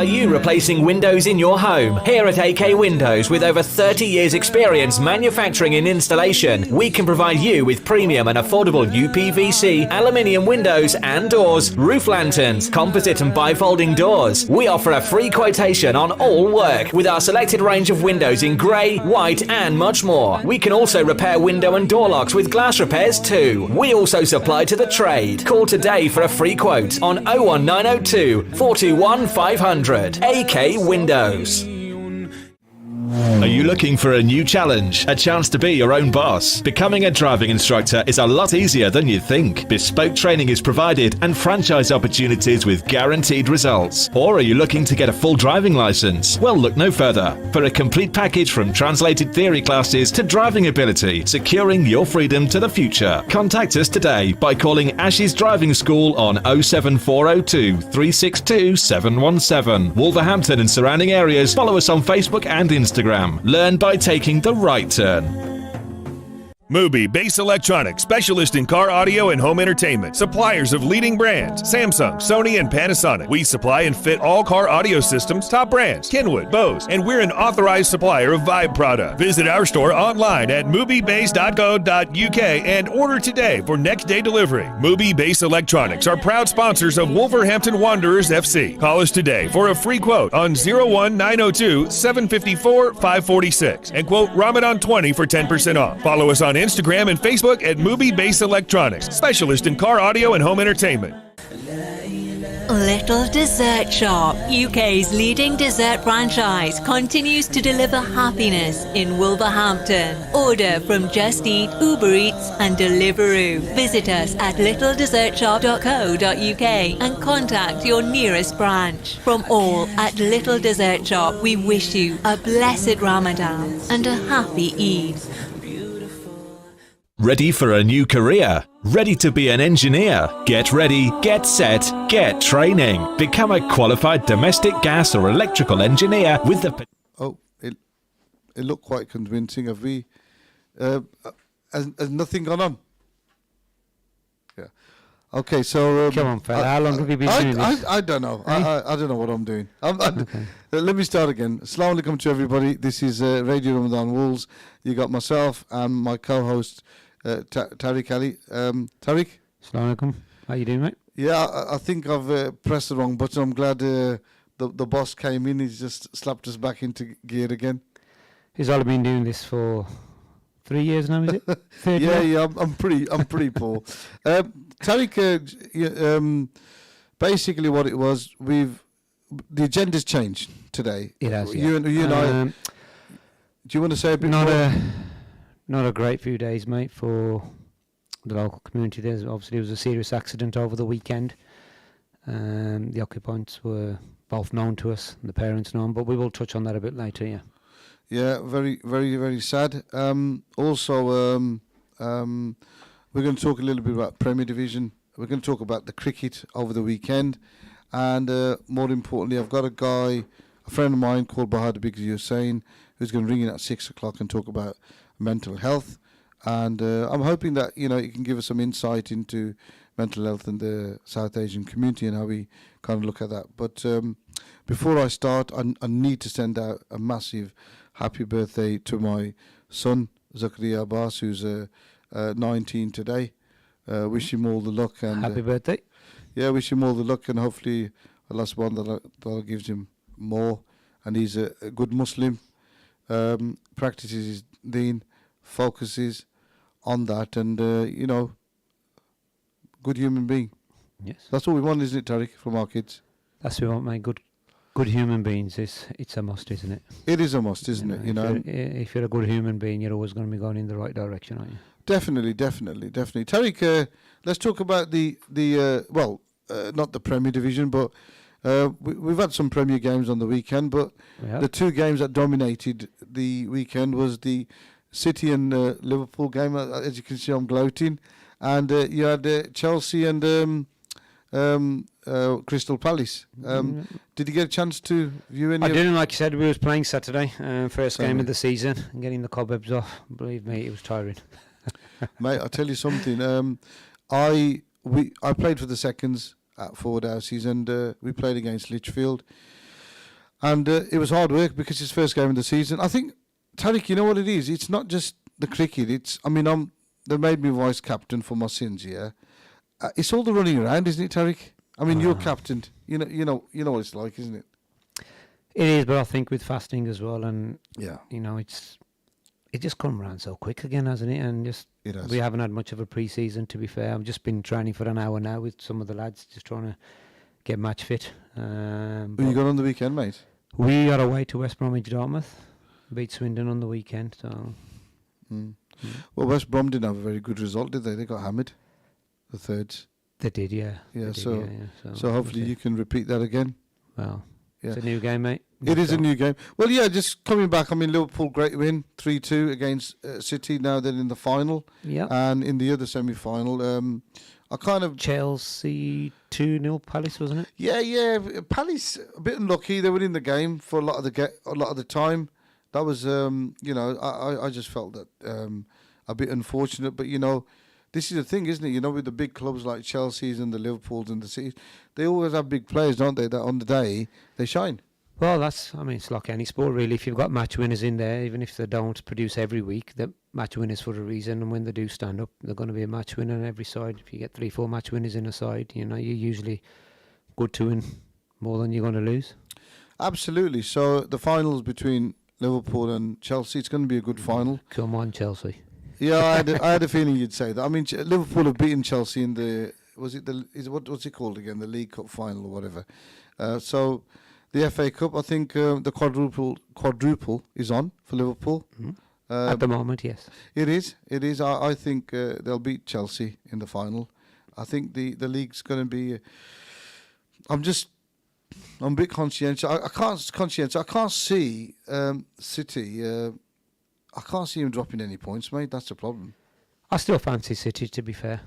Are you replacing windows in your home? Here at AK Windows, with over 30 years experience manufacturing and installation, we can provide you with premium and affordable UPVC, aluminium windows and doors, roof lanterns, composite and bifolding doors. We offer a free quotation on all work with our selected range of windows in grey, white and much more. We can also repair window and door locks with glass repairs too. We also supply to the trade. Call today for a free quote on 01902 421 500. AK Windows. Are you looking for a new challenge? A chance to be your own boss? Becoming a driving instructor is a lot easier than you think. Bespoke training is provided and franchise opportunities with guaranteed results. Or are you looking to get a full driving license? Well, look no further. For a complete package from translated theory classes to driving ability, securing your freedom to the future. Contact us today by calling Ashes Driving School on 07402 362 717. Wolverhampton and surrounding areas, follow us on Facebook and Instagram. Learn by taking the right turn. Mubi Bass Electronics, specialist in car audio and home entertainment. Suppliers of leading brands, Samsung, Sony, and Panasonic. We supply and fit all car audio systems, top brands, Kenwood, Bose, and we're an authorized supplier of Vibe product. Visit our store online at mubibass.co.uk and order today for next day delivery. Mubi Bass Electronics are proud sponsors of Wolverhampton Wanderers FC. Call us today for a free quote on 01902 754 546 and quote Ramadan 20 for 10% off. Follow us on Instagram and Facebook at Mubi Bass Electronics, specialist in car audio and home entertainment. Little Dessert Shop, UK's leading dessert franchise, continues to deliver happiness in Wolverhampton. Order from Just Eat, Uber Eats and Deliveroo. Visit us at littledessertshop.co.uk and contact your nearest branch. From all at Little Dessert Shop, we wish you a blessed Ramadan and a happy Eid. Ready for a new career? Ready to be an engineer? Get ready, get set, get training. Become a qualified domestic gas or electrical engineer with the... Oh, it looked quite convincing. Have we... has nothing gone on? Yeah. Okay, so... Come on, fella. How long have you been doing this? I don't know. I don't know what I'm doing. Okay. Let me start again. Assalamu alaikum to everybody. This is Radio Ramadan Wolves. You got myself and my co-host... Tariq Ali. Tariq? Assalamu alaikum. How you doing, mate? Yeah, I think I've pressed the wrong button. I'm glad the boss came in. He's just slapped us back into gear again. He's only been doing this for 3 years now, is it? Yeah, I'm pretty poor. Tariq, basically what it was, the agenda's changed today. It has, You and I. Do you want to say a bit more? Not a great few days, mate, for the local community. There obviously was a serious accident over the weekend. The occupants were both known to us, and the parents known, but we will touch on that a bit later, yeah. Yeah, very, very, very sad. Also, we're going to talk a little bit about Premier Division. We're going to talk about the cricket over the weekend. And more importantly, I've got a friend of mine called Bahadur Big Hussain, who's going to ring in at 6 o'clock and talk about mental health, and I'm hoping that you can give us some insight into mental health in the South Asian community and how we kind of look at that. But before I start, I need to send out a massive happy birthday to my son Zakaria Abbas, who's 19 today. Wish him all the luck and happy birthday. Yeah, wish him all the luck, and hopefully Allah subhanahu wa ta'ala gives him more. And he's a good Muslim, practices his deen, focuses on that, and good human being. Yes, that's what we want, isn't it, Tariq, from our kids? That's what we want, mate. Good human beings. It's a must, isn't it? It is a must, isn't it? If you're a good human being, you're always going to be going in the right direction, aren't you? Definitely. Tariq, let's talk about the not the Premier Division, but we've had some Premier games on the weekend, but the two games that dominated the weekend was the City and Liverpool game. As you can see, I'm gloating. And you had Chelsea and Crystal Palace. Did you get a chance to view any? I didn't, like you said, we was playing Saturday, first game of the season, and getting the cobwebs off. Believe me, it was tiring. Mate, I'll tell you something. I played for the seconds at Ford Houses, and we played against Lichfield. And it was hard work because it's his first game of the season. I think, Tariq, you know what it is? It's not just the cricket. They made me vice captain for my sins here. It's all the running around, isn't it, Tariq? I mean, you're captain. You know what it's like, isn't it? It is, but I think with fasting as well, and Yeah. it just come around so quick again, hasn't it? And It has. we haven't had much of a pre-season, to be fair. I've just been training for an hour now with some of the lads, just trying to get match fit. Who you got on the weekend, mate? We are away to West Bromwich Dartmouth, beat Swindon on the weekend. So Well, West Brom didn't have a very good result, did they? They got hammered, the thirds. they did, yeah. Yeah, They did, so So hopefully you can repeat that again. Well, Yeah. it's a new game, mate. It is a new game. Well, yeah, just coming back. I mean, Liverpool, great win, 3-2 against City. Now they're in the final. Yeah. And in the other semi-final, I kind of... Chelsea 2-0 Palace, wasn't it? Yeah. Palace, a bit unlucky. They were in the game for a lot of the time. That was, I just felt that a bit unfortunate. But, this is the thing, isn't it? With the big clubs like Chelsea's and the Liverpools and the City, they always have big players, don't they? That on the day, they shine. Well, it's like any sport, really. If you've got match winners in there, even if they don't produce every week, they're match winners for a reason. And when they do stand up, they're going to be a match winner on every side. If you get 3-4 match winners in a side, you're usually good to win more than you're going to lose. Absolutely. So the finals between Liverpool and Chelsea, it's going to be a good final. Come on, Chelsea. Yeah, I had a feeling you'd say that. I mean, Liverpool have beaten Chelsea in what's it called again? The League Cup final or whatever. So the FA Cup, I think the quadruple is on for Liverpool. Mm-hmm. At the moment, yes. It is. I think they'll beat Chelsea in the final. I think the league's going to be. I'm a bit conscientious. I can't see City. I can't see him dropping any points, mate. That's the problem. I still fancy City, to be fair.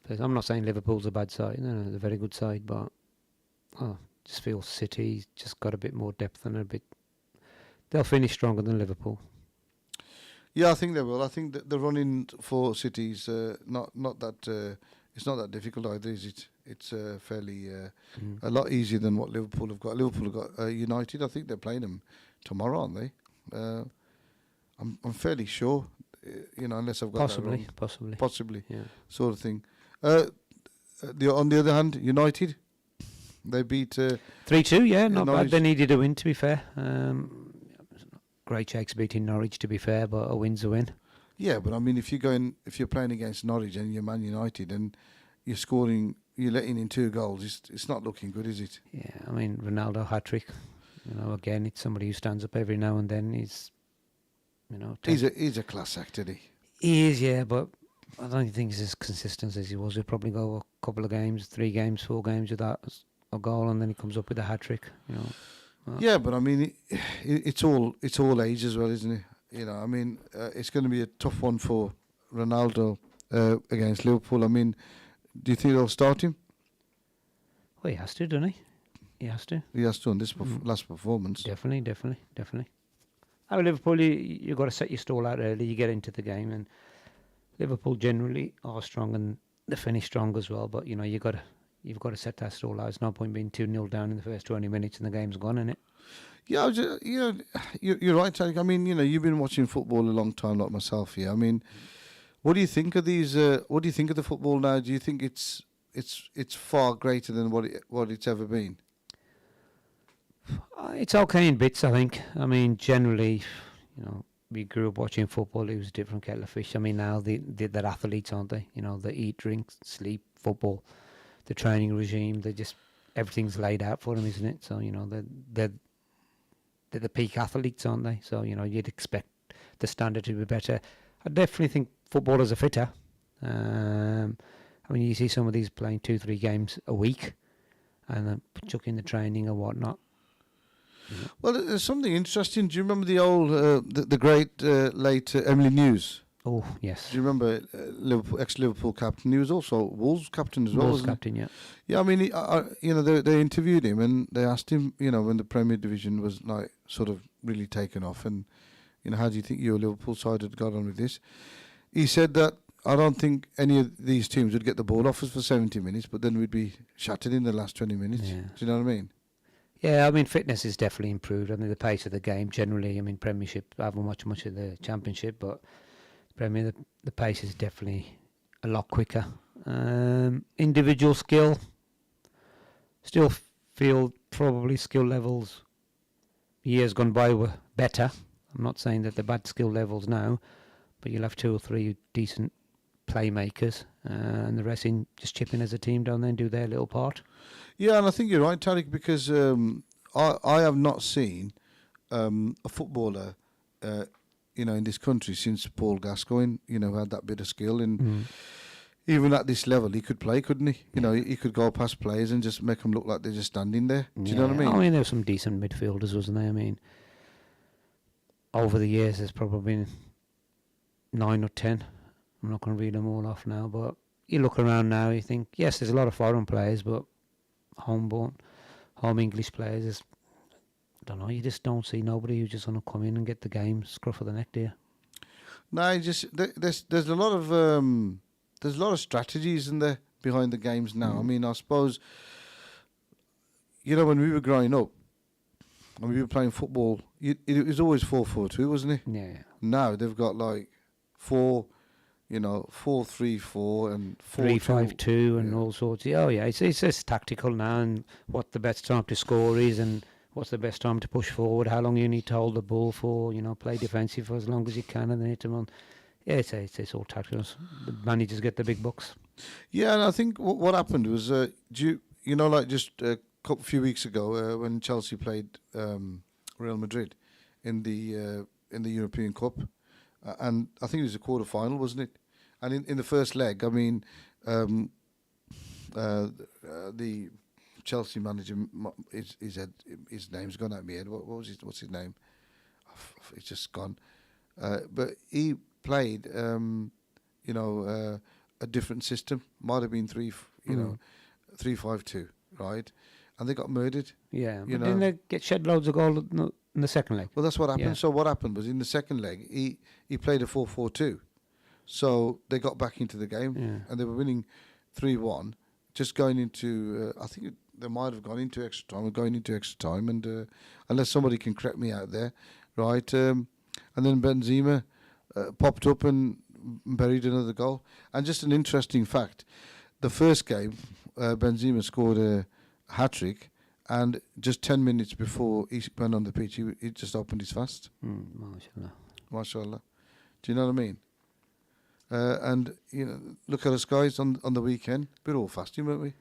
But I'm not saying Liverpool's a bad side. No, they're a very good side, but just feel City's just got a bit more depth and they'll finish stronger than Liverpool. Yeah, I think they will. I think that the running for City is not that. It's not that difficult either, is it? It's fairly a lot easier than what Liverpool have got. Liverpool have got United. I think they're playing them tomorrow, aren't they? I'm fairly sure, unless I've got that wrong. Possibly, yeah, sort of thing. On the other hand, United, they beat 3-2. Yeah, not Norwich. bad. They needed a win, to be fair. Great shakes beating Norwich, to be fair, but a win's a win. Yeah, but I mean, if you're playing against Norwich and you're Man United and you're letting in 2 goals, it's not looking good, is it? Yeah, I mean, Ronaldo hat-trick. Again, it's somebody who stands up every now and then. He's a class act, isn't he? He is, yeah, but I don't think he's as consistent as he was. He'll probably go a couple of games, 3 games, 4 games without a goal, and then he comes up with a hat-trick, Yeah, but I mean, it's all age as well, isn't it? I mean, it's going to be a tough one for Ronaldo against Liverpool. I mean, do you think they'll start him? Well, he has to, doesn't he? He has to. He has to on this last performance. Definitely. I mean, Liverpool, you've got to set your stall out early. You get into the game, and Liverpool generally are strong and they finish strong as well. But you've got to set that stall out. There's no point being 2-0 down in the first 20 minutes and the game's gone, innit? Yeah, you're right, Tariq. I mean, you've been watching football a long time, like myself. Yeah, I mean, what do you think of these? What do you think of the football now? Do you think it's far greater than what it's ever been? It's okay in bits, I think. I mean, generally, we grew up watching football. It was a different kettle of fish. I mean, now they're athletes, aren't they? They eat, drink, sleep, football. The training regime, everything's laid out for them, isn't it? So they're the peak athletes, aren't they? So you'd expect the standard to be better. I definitely think footballers are fitter. I mean, you see some of these playing 2-3 games a week, and then chucking the training and whatnot. Well, there's something interesting. Do you remember the old, the great late Emily News? Oh, yes. Do you remember ex-Liverpool captain? He was also Wolves captain as well. Wolves captain, yeah. Yeah, I mean, they interviewed him and they asked him, when the Premier Division was like sort of really taken off, and how do you think your Liverpool side had got on with this? He said that I don't think any of these teams would get the ball off us for 70 minutes, but then we'd be shattered in the last 20 minutes. Yeah. Do you know what I mean? Yeah, I mean, fitness is definitely improved. I mean, the pace of the game generally. I mean, Premiership, I haven't watched much of the Championship, but Premier, the pace is definitely a lot quicker. Individual skill, still feel probably skill levels years gone by were better. I'm not saying that they're bad skill levels now, but you'll have 2 or 3 decent playmakers, and the rest in just chip in as a team down there and do their little part. Yeah, and I think you're right, Tariq, because I have not seen a footballer, in this country since Paul Gascoigne, had that bit of skill. And even at this level, he could play, couldn't he? He could go past players and just make them look like they're just standing there. Do you know what I mean? I mean, there were some decent midfielders, wasn't there? I mean, over the years, there's probably been 9 or 10. I'm not going to read them all off now, but you look around now, you think, yes, there's a lot of foreign players, but home English players, I don't know, you just don't see nobody who's just going to come in and get the game scruff of the neck, do you? No, there's a lot of strategies in there behind the games now. I mean, I suppose, when we were growing up, when we were playing football, it was always 4-4-2, wasn't it? Yeah. Now they've got like 4-3-4 and 3-5-2 and all sorts. Oh yeah, it's just tactical now, and what the best time to score is, and what's the best time to push forward, how long you need to hold the ball for, play defensive for as long as you can, and then hit them on. Yeah, it's all tactical. The managers get the big bucks. Yeah, and I think what happened was, just a few weeks ago when Chelsea played Real Madrid in the European Cup, and I think it was a quarter final, wasn't it? And in the first leg, I mean, the Chelsea manager, his name's gone out of my head. What's his name? It's just gone. But he played, a different system. Might have been 3-5-2, right? And they got murdered. Yeah, but didn't they get shed loads of goals in the second leg? Well, that's what happened. Yeah. So what happened was in the second leg, he played a 4-4-2. So they got back into the game, and they were winning 3-1. Just going into, I think they might have gone into extra time or going into extra time, and unless somebody can correct me out there, right? And then Benzema popped up and buried another goal. And just an interesting fact, the first game, Benzema scored a hat-trick, and just 10 minutes before he went on the pitch, he just opened his fast. Mashallah. Mashallah. Do you know what I mean? And, look at us guys on the weekend. We're all fasting, weren't we?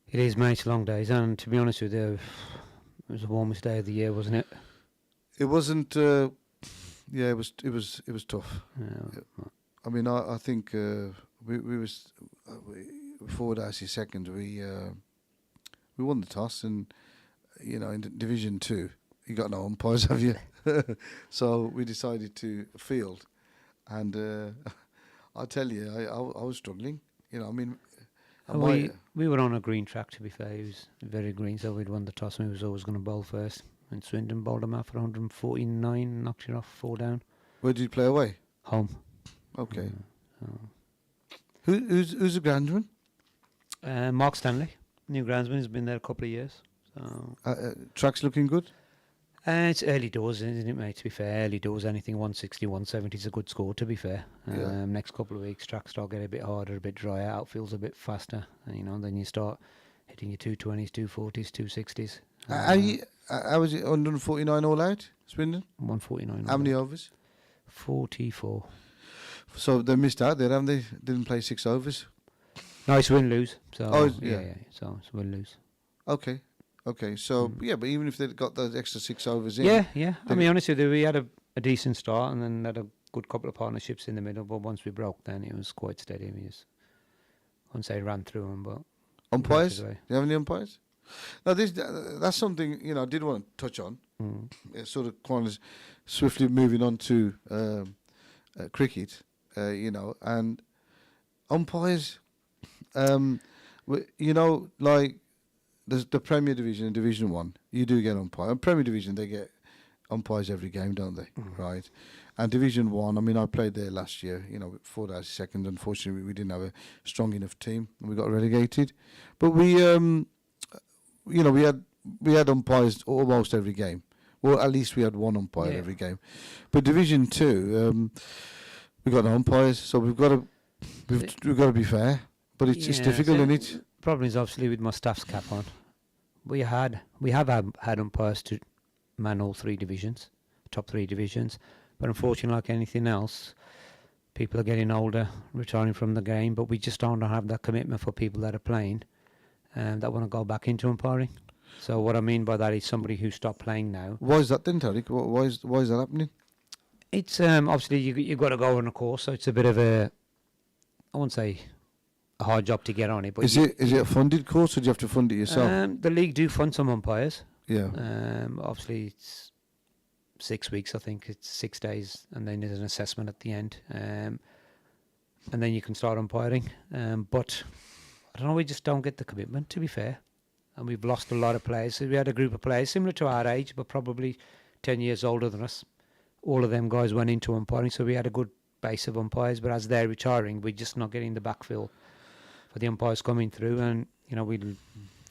It is, mate, long days, and to be honest with you, it was the warmest day of the year, wasn't it? It wasn't. It was tough. Yeah. I mean, I think we was before Darcy second. We won the toss, and in Division 2, you got no umpires, have you? So we decided to field, and I tell you, I was struggling. I mean. We were on a green track, to be fair. It was very green, so we'd won the toss and we was always going to bowl first. And Swindon bowled them out for 149, knocked it off, 4 down. Where did you play away? Home. Okay. Who's the groundsman? Mark Stanley, new groundsman. He's been there a couple of years. So track's looking good? It's early doors, isn't it, mate? To be fair, early doors, anything 160, 170 is a good score, to be fair. Next couple of weeks, tracks start getting a bit harder, a bit drier, outfield's a bit faster. And, then you start hitting your 220s, 240s, 260s. How was it, 149 all out, Swindon? 149. How many overs? 44. So they missed out there, haven't they? Didn't play 6 overs? No, it's win-lose. So, yeah. So it's win-lose. Okay, so, but even if they'd got those extra 6 overs in... Yeah. I mean, honestly, we had a decent start and then had a good couple of partnerships in the middle, but once we broke, then it was quite steady. We just, I wouldn't say ran through them, but... Umpires? Do you have any umpires? Now, that's something, I did want to touch on. It's sort of quite swiftly moving on to cricket, and umpires, like... There's the Premier Division and Division 1, you do get umpire. And Premier Division, they get umpires every game, don't they? Right? And Division 1, I mean, I played there last year, before that second. Unfortunately, we didn't have a strong enough team and we got relegated. But we had we had umpires almost every game. Well, at least we had one umpire every game. But Division 2, we've got no umpires, so we've got to be fair. But it's difficult, isn't it? Problem is obviously with my staff's cap on. We have had umpires to man all 3 divisions, top 3 divisions. But unfortunately, like anything else, people are getting older, retiring from the game. But we just don't have that commitment for people that are playing that want to go back into umpiring. So what I mean by that is somebody who stopped playing now. Why is that then, Tariq? Why is that happening? It's obviously you've got to go on a course, so it's a bit of I won't say a hard job to get on it. But is it a funded course, or do you have to fund it yourself? The league do fund some umpires. Yeah. Obviously, it's 6 weeks. I think it's 6 days, and then there's an assessment at the end, and then you can start umpiring. But I don't know. We just don't get the commitment. To be fair. And we've lost a lot of players. So we had a group of players similar to our age, but probably 10 years older than us. All of them guys went into umpiring, so we had a good base of umpires. But as they're retiring, we're just not getting the backfill for the umpires coming through. And, we're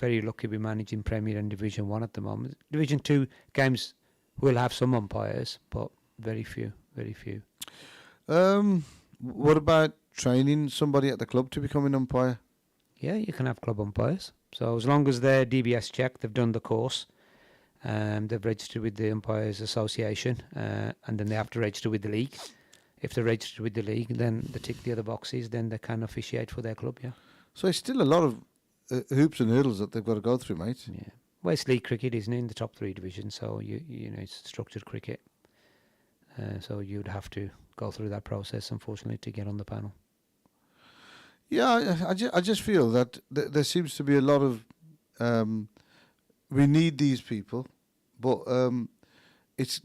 very lucky we're managing Premier and Division 1 at the moment. Division 2 games will have some umpires, but very few. What about training somebody at the club to become an umpire? Yeah, you can have club umpires. So as long as they're DBS checked, they've done the course, they've registered with the Umpires Association, and then they have to register with the league. If they're registered with the league, then they tick the other boxes, then they can officiate for their club, yeah. So it's still a lot of hoops and hurdles that they've got to go through, mate. Yeah. Well, it's league cricket, isn't it, in the top 3 divisions, so it's structured cricket. So you'd have to go through that process, unfortunately, to get on the panel. Yeah, I just feel that there seems to be a lot of we need these people, but it's.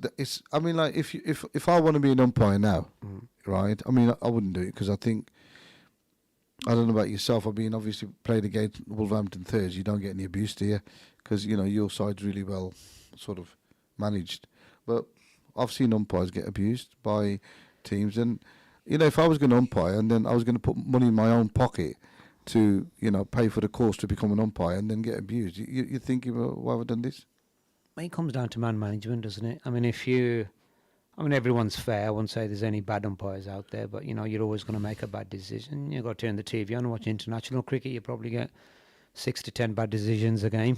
I mean, like if I want to be an umpire now, right? I mean, I wouldn't do it because I think I don't know about yourself. I mean, obviously played against Wolverhampton Thirds, you don't get any abuse, do you? Because your side's really well sort of managed, but I've seen umpires get abused by teams and. If I was going to umpire and then I was going to put money in my own pocket to, pay for the course to become an umpire and then get abused, you're thinking, well, why have I done this? It comes down to man management, doesn't it? I mean, everyone's fair. I won't say there's any bad umpires out there, but, you're always going to make a bad decision. You've got to turn the TV on and watch international cricket. You probably get 6 to 10 bad decisions a game.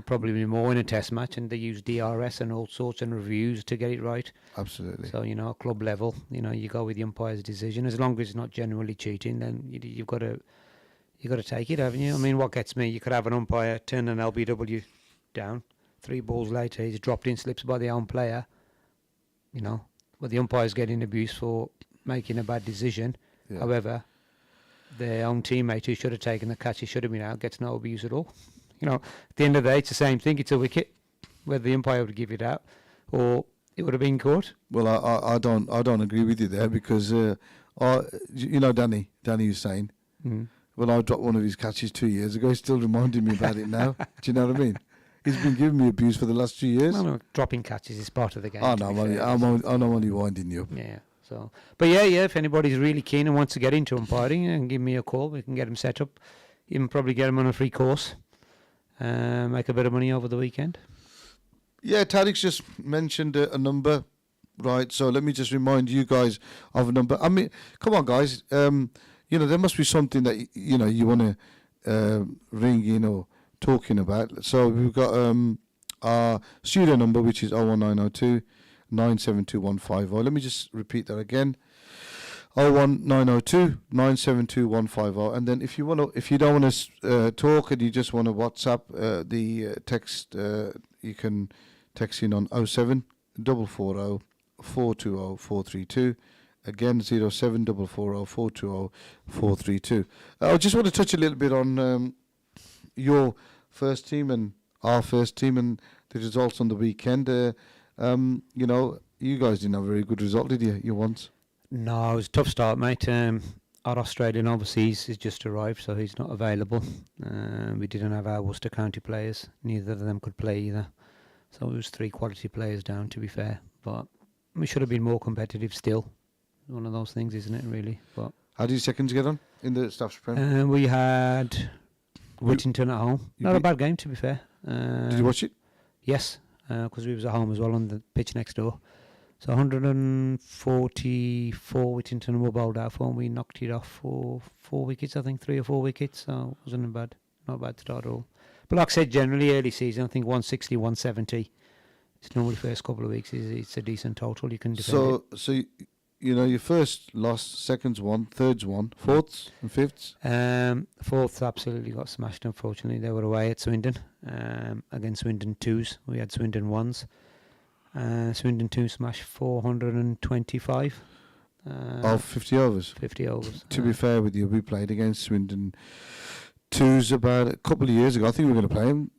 Probably more in a test match, and they use DRS and all sorts and reviews to get it right. Absolutely. So, at club level, you go with the umpire's decision. As long as it's not generally cheating, then you've got to take it, haven't you? I mean, what gets me, you could have an umpire turn an LBW down, 3 balls later, he's dropped in slips by the own player, but the umpire's getting abused for making a bad decision. Yeah. However, their own teammate who should have taken the catch, he should have been out, gets no abuse at all. At the end of the day, it's the same thing. It's a wicket, whether the umpire would give it out or it would have been caught. Well, I don't agree with you there because, Danny Hussain. Well, I dropped one of his catches 2 years ago. He's still reminding me about it now. Do you know what I mean? He's been giving me abuse for the last 2 years. No, dropping catches is part of the game. I'm only winding you up. Yeah. So, but yeah. If anybody's really keen and wants to get into umpiring, and give me a call. We can get him set up. You can probably get him on a free course. Make a bit of money over the weekend. Yeah, Tariq's just mentioned a number, right? So let me just remind you guys of a number. I mean, come on, guys. There must be something that you want to ring in or talking about. So we've got our studio number, which is 01902 972 150. Let me just repeat that again. 01902 972 150. And then if you don't want to talk and you just want to WhatsApp the text, you can text in on 07 440 420 432. Again, 07 440 420 432. I just want to touch a little bit on your first team and our first team and the results on the weekend. You guys didn't have a very good result, did you once? No, it was a tough start, mate. Our Australian overseas has just arrived, so he's not available. We didn't have our Worcester County players. Neither of them could play either. So it was 3 quality players down, to be fair. But we should have been more competitive still. One of those things, isn't it, really? But how did your seconds get on in the Staffs Prem? We had Whittington at home. Not a bad game, to be fair. Did you watch it? Yes, because we was at home as well on the pitch next door. So 144 Whittington were bowled out for, and we knocked it off for 4 wickets, I think, 3 or 4 wickets. So it wasn't bad, not a bad start at all. But like I said, generally early season, I think 160, 170. It's normally first couple of weeks. It's a decent total. You can defend it. So your first lost, seconds won, thirds won, fourths and fifths. Fourth absolutely got smashed. Unfortunately, they were away at Swindon against Swindon 2s. We had Swindon 1s. Swindon 2 smashed 425. Of 50 overs. 50 overs. To be fair with you, we played against Swindon 2s about a couple of years ago. I think we were going to play them.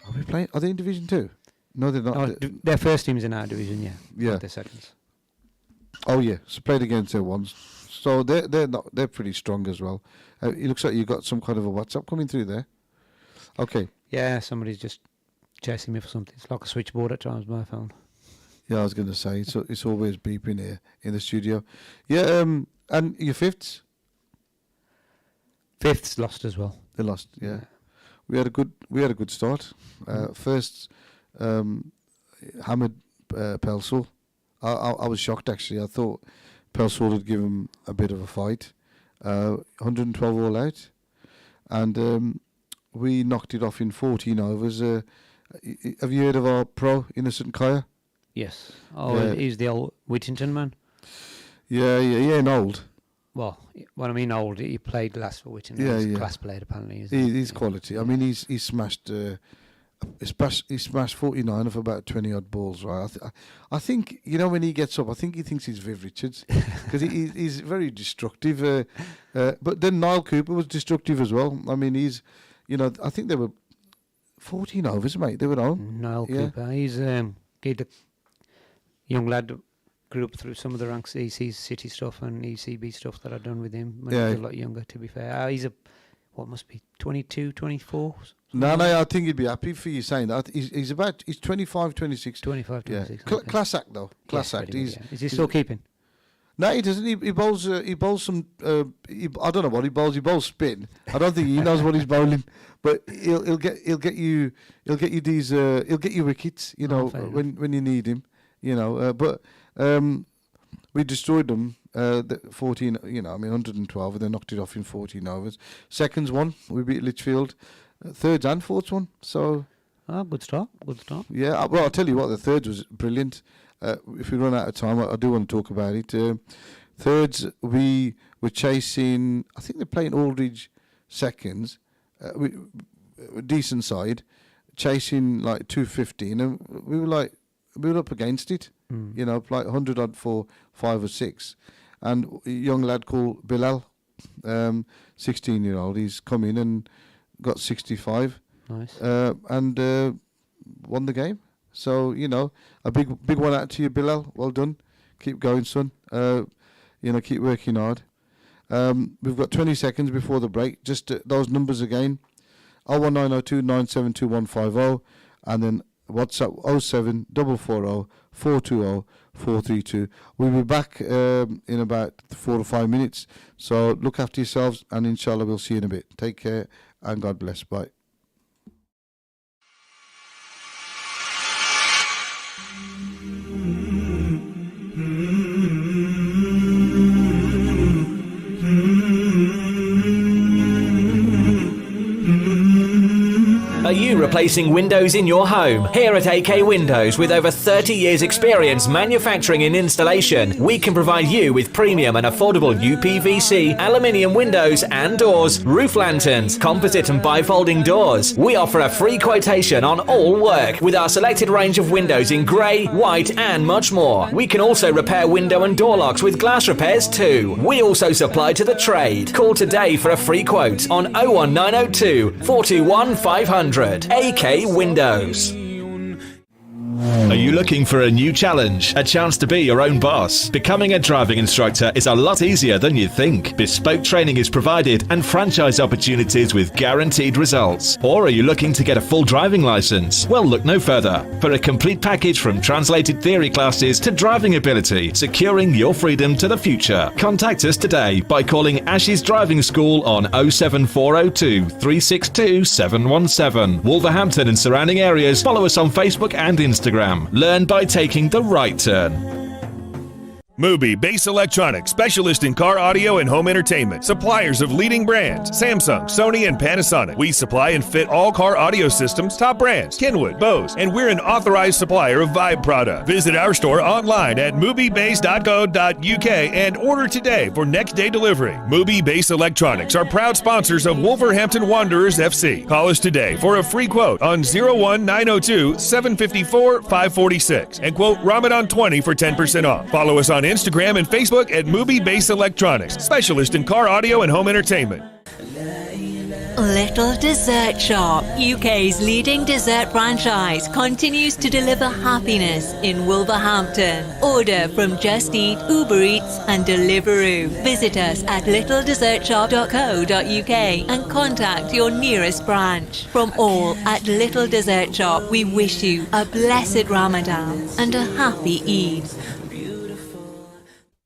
Are we playing? Are they in Division 2? No, they're not. Oh, their first team is in our division, yeah. Yeah. Not their seconds. Oh yeah, so played against their ones. So they're pretty strong as well. It looks like you got some kind of a WhatsApp coming through there. Okay. Yeah, somebody's just chasing me for something. It's like a switchboard at times, my phone. Yeah, I was going to say, it's always beeping here in the studio. Yeah, and your fifths? Fifths lost as well. They lost, yeah. We had a good start. First, Hamid Pelsul. I was shocked actually. I thought Pelsul would give him a bit of a fight. 112 all out, and we knocked it off in 14 overs. Have you heard of our pro, Innocent Kaya? Yes. Oh, he's the old Whittington man. Yeah, and old. Well, when I mean old, he played last for Whittington. Yeah, He's a class player apparently. He's quality. I mean, he's smashed. He smashed 49 of about 20 odd balls, right? I think, when he gets up, I think he thinks he's Viv Richards because he's very destructive. But then Niall Cooper was destructive as well. I mean, I think they were 14 overs, mate. They were on. Niall Cooper. He's a young lad. Grew up through some of the ranks, EC City stuff and ECB stuff that I've done with him when he was a lot younger, to be fair. He's must be 22, 24? No, I think he'd be happy for you saying that. He's 25, 26. 25, 26. Yeah. Okay. Class act, though. Class act. Is he still keeping? No, he doesn't. He bowls some. I don't know what he bowls. He bowls spin. I don't think he knows what he's bowling, but he'll get you these. He'll get you wickets. When you need him. But we destroyed them. 14. 112. And they knocked it off in 14 overs. Seconds won. We beat Lichfield. Thirds and fourths won. So. Good start. Yeah. Well, I'll tell you what. The thirds was brilliant. If we run out of time, I do want to talk about it. Thirds, we were chasing. I think they're playing Aldridge seconds. Decent side, chasing like 215, and we were up against it. Like 100 odd for 5 or 6, and a young lad called Bilal, 16-year-old. He's come in and got 65. Nice. And won the game. So, a big one out to you, Bilal. Well done. Keep going, son. Keep working hard. We've got 20 seconds before the break. Just those numbers again. 01902 972 150. And then WhatsApp 07440 420 432. We'll be back in about 4 to 5 minutes. So look after yourselves, and inshallah we'll see you in a bit. Take care and God bless. Bye. Are you replacing windows in your home? Here at AK Windows, with over 30 years experience manufacturing and installation, we can provide you with premium and affordable UPVC, aluminium windows and doors, roof lanterns, composite and bifolding doors. We offer a free quotation on all work with our selected range of windows in grey, white and much more. We can also repair window and door locks with glass repairs too. We also supply to the trade. Call today for a free quote on 01902 421 500. AK Windows. Are you looking for a new challenge? A chance to be your own boss? Becoming a driving instructor is a lot easier than you think. Bespoke training is provided and franchise opportunities with guaranteed results. Or are you looking to get a full driving license? Well, look no further. For a complete package from translated theory classes to driving ability, securing your freedom to the future. Contact us today by calling Ash's Driving School on 07402 362 717. Wolverhampton and surrounding areas. Follow us on Facebook and Instagram. Learn by taking the right turn. Mubi Base Electronics, specialist in car audio and home entertainment. Suppliers of leading brands, Samsung, Sony, and Panasonic. We supply and fit all car audio systems, top brands, Kenwood, Bose, and we're an authorized supplier of Vibe product. Visit our store online at mubibase.co.uk and order today for next day delivery. Mubi Base Electronics are proud sponsors of Wolverhampton Wanderers FC. Call us today for a free quote on 01902 754 546 and quote Ramadan 20 for 10% off. Follow us on Instagram and Facebook at Mubi Base Electronics, specialist in car audio and home entertainment. Little Dessert Shop, UK's leading dessert franchise, continues to deliver happiness in Wolverhampton. Order from Just Eat, Uber Eats and Deliveroo. Visit us at littledessertshop.co.uk and contact your nearest branch. From all at Little Dessert Shop, we wish you a blessed Ramadan and a happy Eid.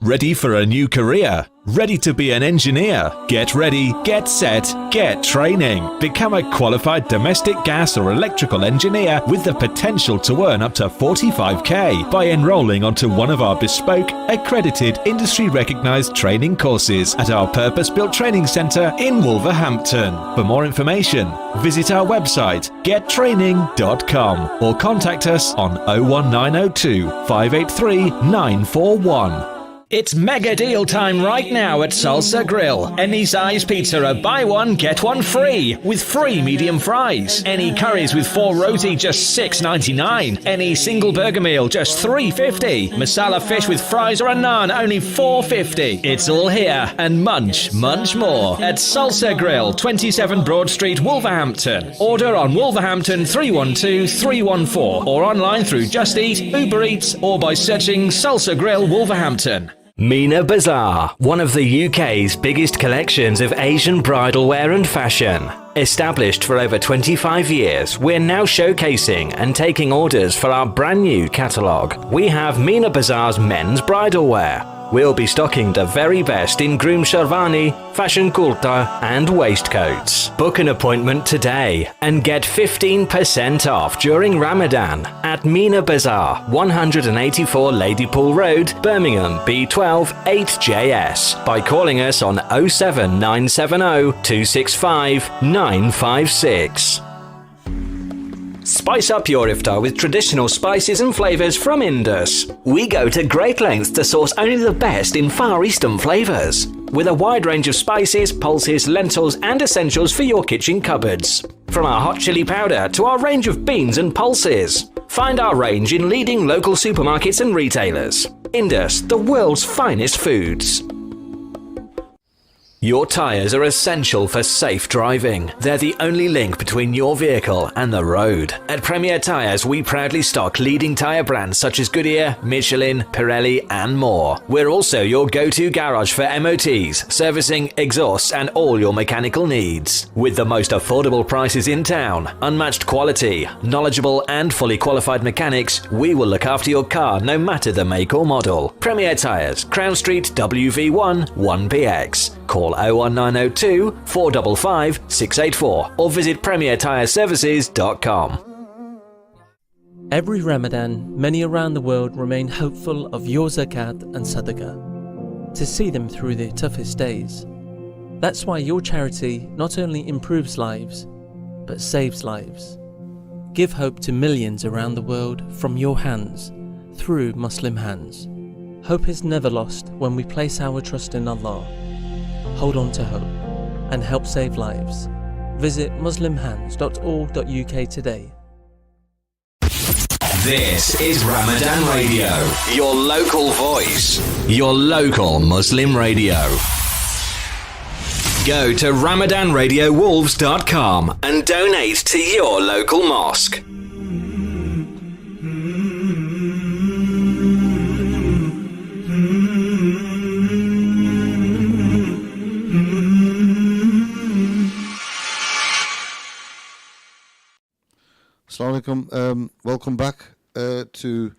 Ready for a new career? Ready to be an engineer? Get ready, get set, get training. Become a qualified domestic gas or electrical engineer with the potential to earn up to 45k by enrolling onto one of our bespoke, accredited, industry-recognised training courses at our purpose-built training centre in Wolverhampton. For more information, visit our website gettraining.com or contact us on 01902 583 941. It's mega deal time right now at Salsa Grill. Any size pizza, a buy one, get one free, with free medium fries. Any curries with 4 roti, just $6.99. Any single burger meal, just $3.50. Masala fish with fries or a naan, only $4.50. It's all here and much more at Salsa Grill, 27 Broad Street, Wolverhampton. Order on Wolverhampton 312 314 or online through Just Eat, Uber Eats or by searching Salsa Grill Wolverhampton. Mina Bazaar, one of the UK's biggest collections of Asian bridal wear and fashion. Established for over 25 years, we're now showcasing and taking orders for our brand new catalogue. We have Mina Bazaar's men's bridal wear. We'll be stocking the very best in groom sherwani, fashion kurta and waistcoats. Book an appointment today and get 15% off during Ramadan at Mina Bazaar, 184 Ladypool Road, Birmingham, B12 8JS by calling us on 07970 265 956. Spice up your iftar with traditional spices and flavours from Indus. We go to great lengths to source only the best in Far Eastern flavours, with a wide range of spices, pulses, lentils and essentials for your kitchen cupboards. From our hot chili powder to our range of beans and pulses. Find our range in leading local supermarkets and retailers. Indus, the world's finest foods. Your tyres are essential for safe driving. They're the only link between your vehicle and the road. At Premier Tyres, we proudly stock leading tyre brands such as Goodyear, Michelin, Pirelli and more. We're also your go-to garage for MOTs, servicing, exhausts and all your mechanical needs. With the most affordable prices in town, unmatched quality, knowledgeable and fully qualified mechanics, we will look after your car no matter the make or model. Premier Tyres, Crown Street, WV1 1PX. Call 01902 455 684 or visit premiertyreservices.com. Every Ramadan, many around the world remain hopeful of your zakat and sadaqah, to see them through their toughest days. That's why your charity not only improves lives, but saves lives. Give hope to millions around the world from your hands, through Muslim Hands. Hope is never lost when we place our trust in Allah. Hold on to hope and help save lives. Visit muslimhands.org.uk today. This is Ramadan Radio, your local voice, your local Muslim radio. Go to RamadanRadioWolves.com and donate to your local mosque. Assalamu alaikum. Welcome back to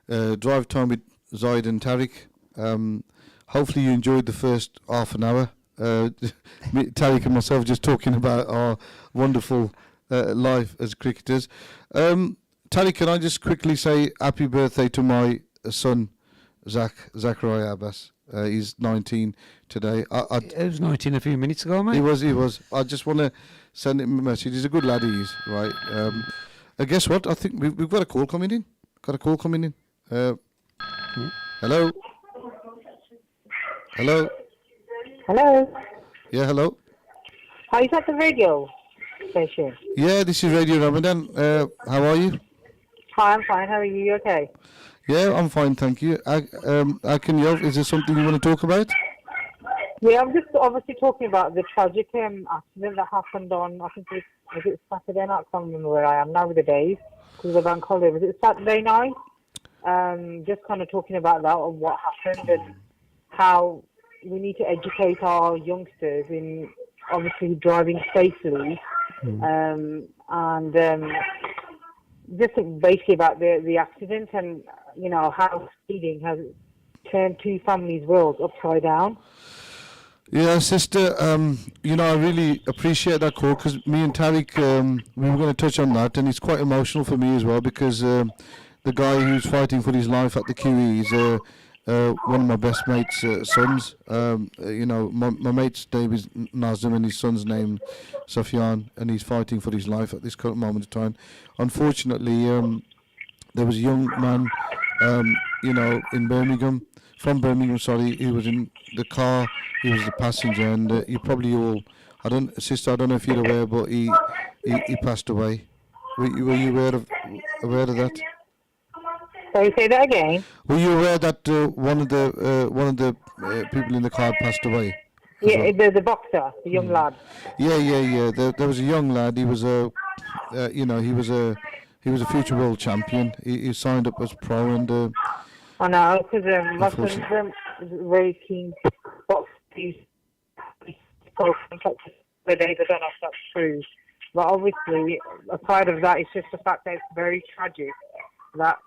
Drive Time with Zahid and Tariq. Hopefully you enjoyed the first half an hour. Tariq and myself just talking about our wonderful life as cricketers. Tariq, can I just quickly say happy birthday to my son, Zachariah Abbas. He's 19 today. He was 19 a few minutes ago, mate. He was. I just want to send him a message. He's a good lad, he is, right? Guess what? I think we've got a call coming in. Hello? Hello? Hello. Yeah, hello? Hi, is that the radio station? Yeah, this is Radio Ramadan. How are you? Hi, I'm fine. How are you? You okay? Yeah, I'm fine, thank you. I can you help? Is there something you want to talk about? Yeah, I'm just obviously talking about the tragic accident that happened on, I think was it Saturday night? I can't remember where I am now with the days, because of the bank holiday. Was it Saturday night? Just kind of talking about that and what happened and how we need to educate our youngsters in obviously driving safely, just basically about the accident and how speeding has turned two families' worlds upside down. Yeah, sister, I really appreciate that call because me and Tariq, we were going to touch on that, and it's quite emotional for me as well because the guy who's fighting for his life at the QE is one of my best mates' sons. My mate's name is Nazim and his son's name Safyan, and he's fighting for his life at this current moment of time. Unfortunately, there was a young man, in Birmingham, from Birmingham, he was in the car, he was the passenger, and you probably all, I don't know if you're aware, but he passed away. Were you aware of that? Sorry, say that again. Were you aware that one of the people in the car passed away? Yeah, well? the boxer, the young lad. Yeah. There was a young lad. He was he was a future world champion. He signed up as pro and. I know, because my son is very keen box. He's contracted the days. I don't know if that's true, but obviously, aside of that, it's just the fact that it's very tragic that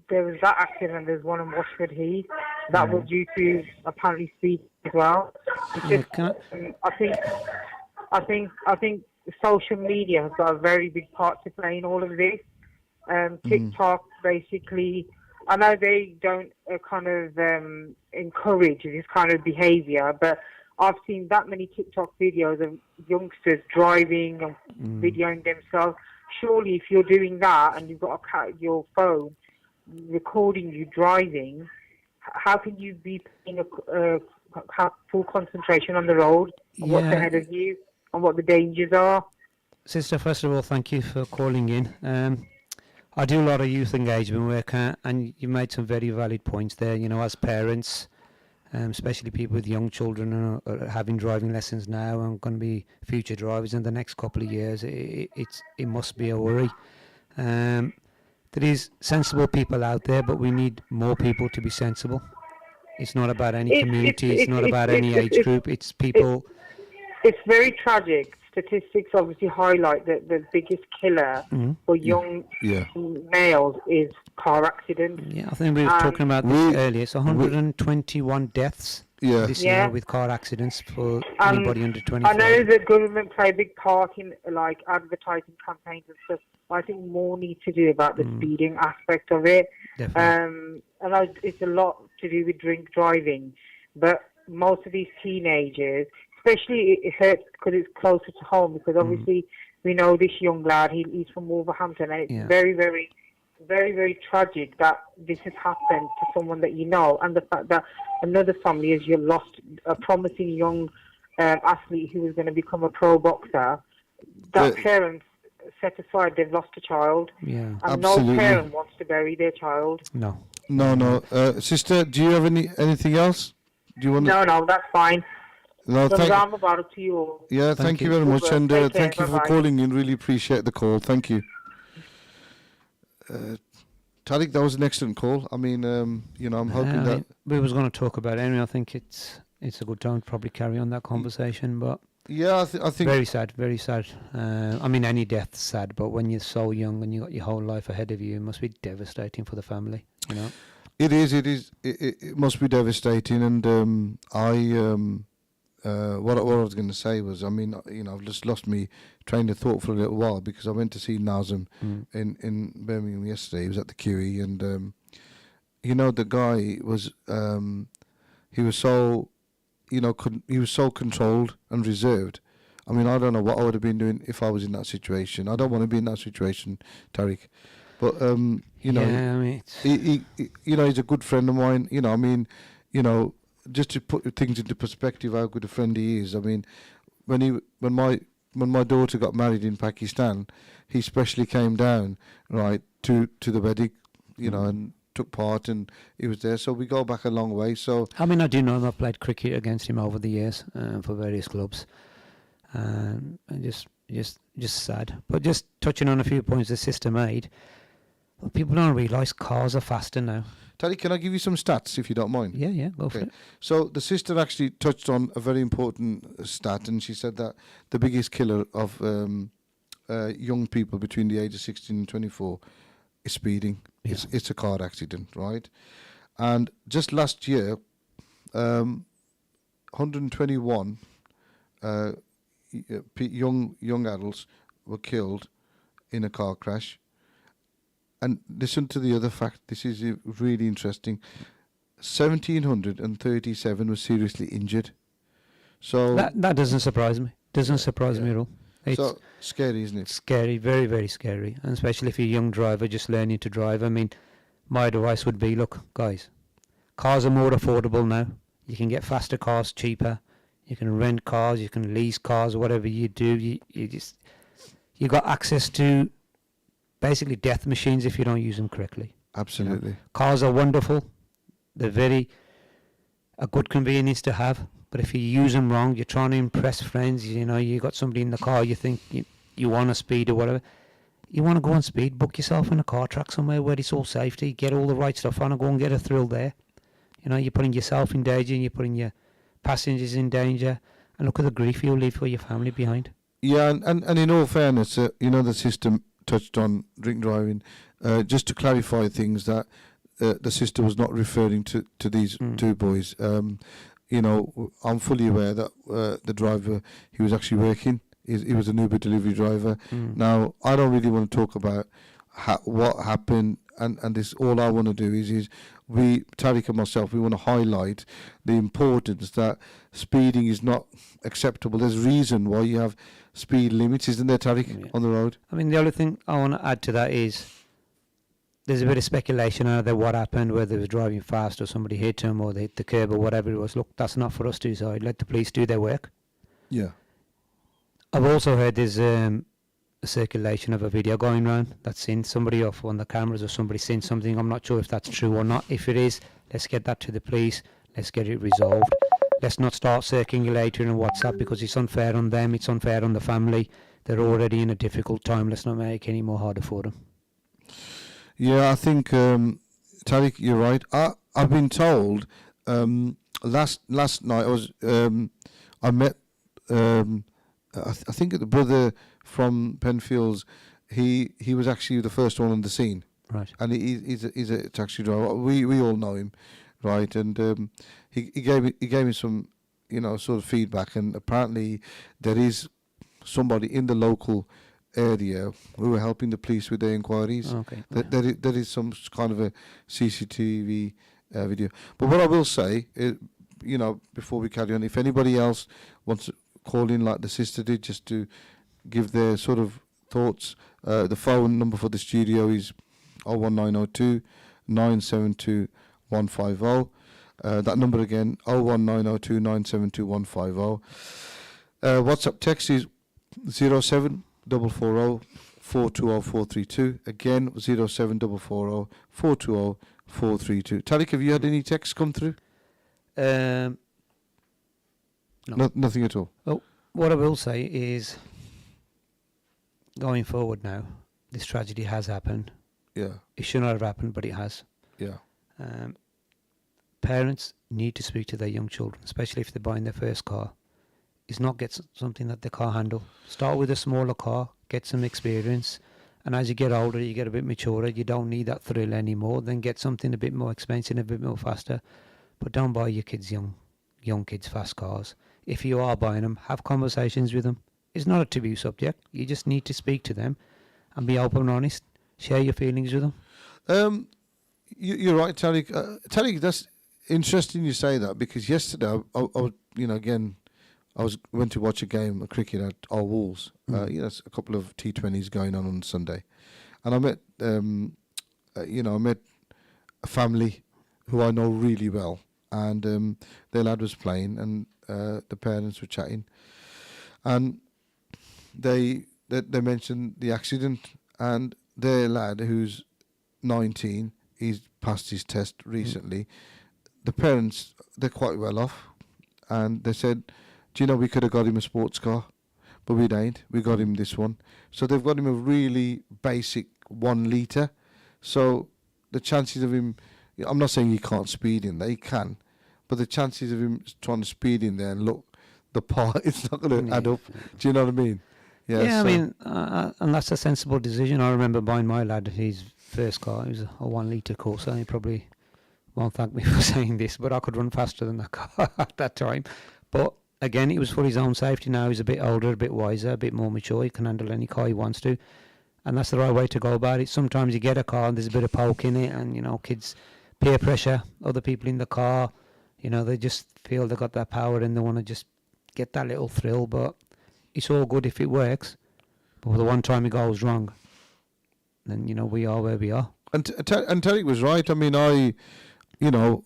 there was that accident. There's one in Washford Heath that was due to apparently speed as well. It's just, I think social media has got a very big part to play in all of this. TikTok basically. I know they don't encourage this kind of behaviour, but I've seen that many TikTok videos of youngsters driving and videoing themselves. Surely, if you're doing that and you've got your phone recording you driving, how can you be paying have full concentration on the road and what's ahead of you and what the dangers are? Sister, first of all, thank you for calling in. I do a lot of youth engagement work, and you made some very valid points there. As parents, especially people with young children are having driving lessons now and going to be future drivers in the next couple of years, it must be a worry. There is sensible people out there, but we need more people to be sensible. It's not about any community, it's not about any age group, it's people... It's very tragic. Statistics obviously highlight that the biggest killer for young males is car accidents. Yeah, I think we were talking about this earlier. It's 121 deaths this year with car accidents for anybody under 25. I know the government play a big part in advertising campaigns and stuff. I think more needs to do about the speeding aspect of it. Definitely. It's a lot to do with drink driving, but most of these teenagers, especially it hurts because it's closer to home, because obviously we know this young lad, he's from Wolverhampton, and it's very, very, very, very tragic that this has happened to someone that you know, and the fact that another family has lost a promising young athlete who was going to become a pro boxer. That parents set aside, they've lost a child, and absolutely. No parent wants to bury their child. No. Sister, do you have anything else? Do you want? No, that's fine. No, thank you all. Yeah, thank you very much, and thank you for calling in. Really appreciate the call. Thank you. Tariq, that was an excellent call. I mean, I'm hoping that we was going to talk about it anyway. I think it's a good time to probably carry on that conversation, but Yeah, I think Very sad, very sad. I mean, any death's sad, but when you're so young and you got your whole life ahead of you, it must be devastating for the family. You know. it is. It must be devastating. And what I was going to say was, I mean, I've just lost me train of thought for a little while because I went to see Nazem in Birmingham yesterday. He was at the QE, and the guy was he was so he was so controlled and reserved. I mean, I don't know what I would have been doing if I was in that situation. I don't want to be in that situation, Tariq. But Yeah, I mean, he he's a good friend of mine. I mean, just to put things into perspective, how good a friend he is. I mean, when my daughter got married in Pakistan, he specially came down right to the wedding, and took part, and he was there. So we go back a long way. So I mean, I do know I've played cricket against him over the years for various clubs, and just sad. But just touching on a few points the sister made, well, people don't realise cars are faster now. Tariq, can I give you some stats if you don't mind? Yeah, go for it. So the sister actually touched on a very important stat, and she said that the biggest killer of young people between the age of 16 and 24 is speeding. Yeah. It's a car accident, right? And just last year, 121 young adults were killed in a car crash. And listen to the other fact. This is really interesting. 1,737 were seriously injured. So that doesn't surprise me. Doesn't surprise me at all. It's so scary, isn't it? scary, very, very scary. And especially if you're a young driver just learning to drive. I mean, my advice would be, look, guys, cars are more affordable now. You can get faster cars cheaper. You can rent cars, you can lease cars, whatever you do. You got access to basically death machines if you don't use them correctly. Absolutely. Cars are wonderful. They're a good convenience to have. But if you use them wrong, you're trying to impress friends, you got somebody in the car, you think you want to speed or whatever. You want to go on speed, book yourself in a car track somewhere where it's all safety, get all the right stuff on and go and get a thrill there. You're putting yourself in danger and you're putting your passengers in danger. And look at the grief you'll leave for your family behind. Yeah, and in all fairness, the system touched on drink driving. Just to clarify things, that the sister was not referring to these two boys. I'm fully aware that the driver, he was actually working. He was an Uber delivery driver. Now, I don't really want to talk about what happened, and this. All I want to do is we, Tariq and myself, we want to highlight the importance that speeding is not acceptable. There's reason why you have speed limits, isn't there, Tariq, on the road? I mean, the other thing I want to add to that is there's a bit of speculation out there what happened, whether they was driving fast or somebody hit him or they hit the curb or whatever it was. Look, that's not for us to decide. Let the police do their work. Yeah. I've also heard there's a circulation of a video going around that's seen somebody off on the cameras or somebody seen something. I'm not sure if that's true or not. If it is, let's get that to the police. Let's get it resolved. Let's not start circulating on WhatsApp because it's unfair on them. It's unfair on the family. They're already in a difficult time. Let's not make it any more harder for them. Yeah, I think Tariq, you're right. I've been told last night I met I think the brother from Penfields. He was actually the first one on the scene, right? And he's a taxi driver. We all know him, right? And he gave me some sort of feedback, and apparently there is somebody in the local area who are helping the police with their inquiries. Okay. There is some kind of a CCTV video. But what I will say is, before we carry on, if anybody else wants to call in like the sister did, just to give their sort of thoughts, the phone number for the studio is 01902 972 150. That number again, 01902 972 150. WhatsApp text is 07440 420 432. Again, 07440 420 432. Tariq, have you had any texts come through? No. Nothing at all. Well, what I will say is, going forward now, this tragedy has happened. Yeah. It should not have happened, but it has. Yeah. Parents need to speak to their young children, especially if they're buying their first car. is not get something that they can't handle. Start with a smaller car, get some experience, and as you get older, you get a bit maturer, you don't need that thrill anymore, then get something a bit more expensive, a bit more faster. But don't buy your kids young kids fast cars. If you are buying them, have conversations with them. It's not a taboo subject. You just need to speak to them and be open and honest. Share your feelings with them. You're right, Tariq. Tariq, that's interesting you say that, because yesterday, I went to watch a game of cricket at our Wolves. There's a couple of T20s going on Sunday, and I met, I met a family who I know really well, and their lad was playing, and the parents were chatting, and they mentioned the accident, and their lad, who's 19, he's passed his test recently. The parents, they're quite well off, and they said, do you know, we could have got him a sports car, but we ain't. We got him this one. So they've got him a really basic 1 litre. So the chances of him, I'm not saying he can't speed in there, he can, but the chances of him trying to speed in there and look the part, it's not going to add up. Do you know what I mean? Yeah, I mean, and that's a sensible decision. I remember buying my lad his first car. It was a 1 litre Corsa. He probably won't thank me for saying this, but I could run faster than that car at that time. But again, it was for his own safety. Now he's a bit older, a bit wiser, a bit more mature. He can handle any car he wants to. And that's the right way to go about it. Sometimes you get a car and there's a bit of poke in it, and, kids, peer pressure, other people in the car, they just feel they got that power and they want to just get that little thrill. But it's all good if it works. But the one time it goes wrong, then, we are where we are. And Tariq was right. I mean, I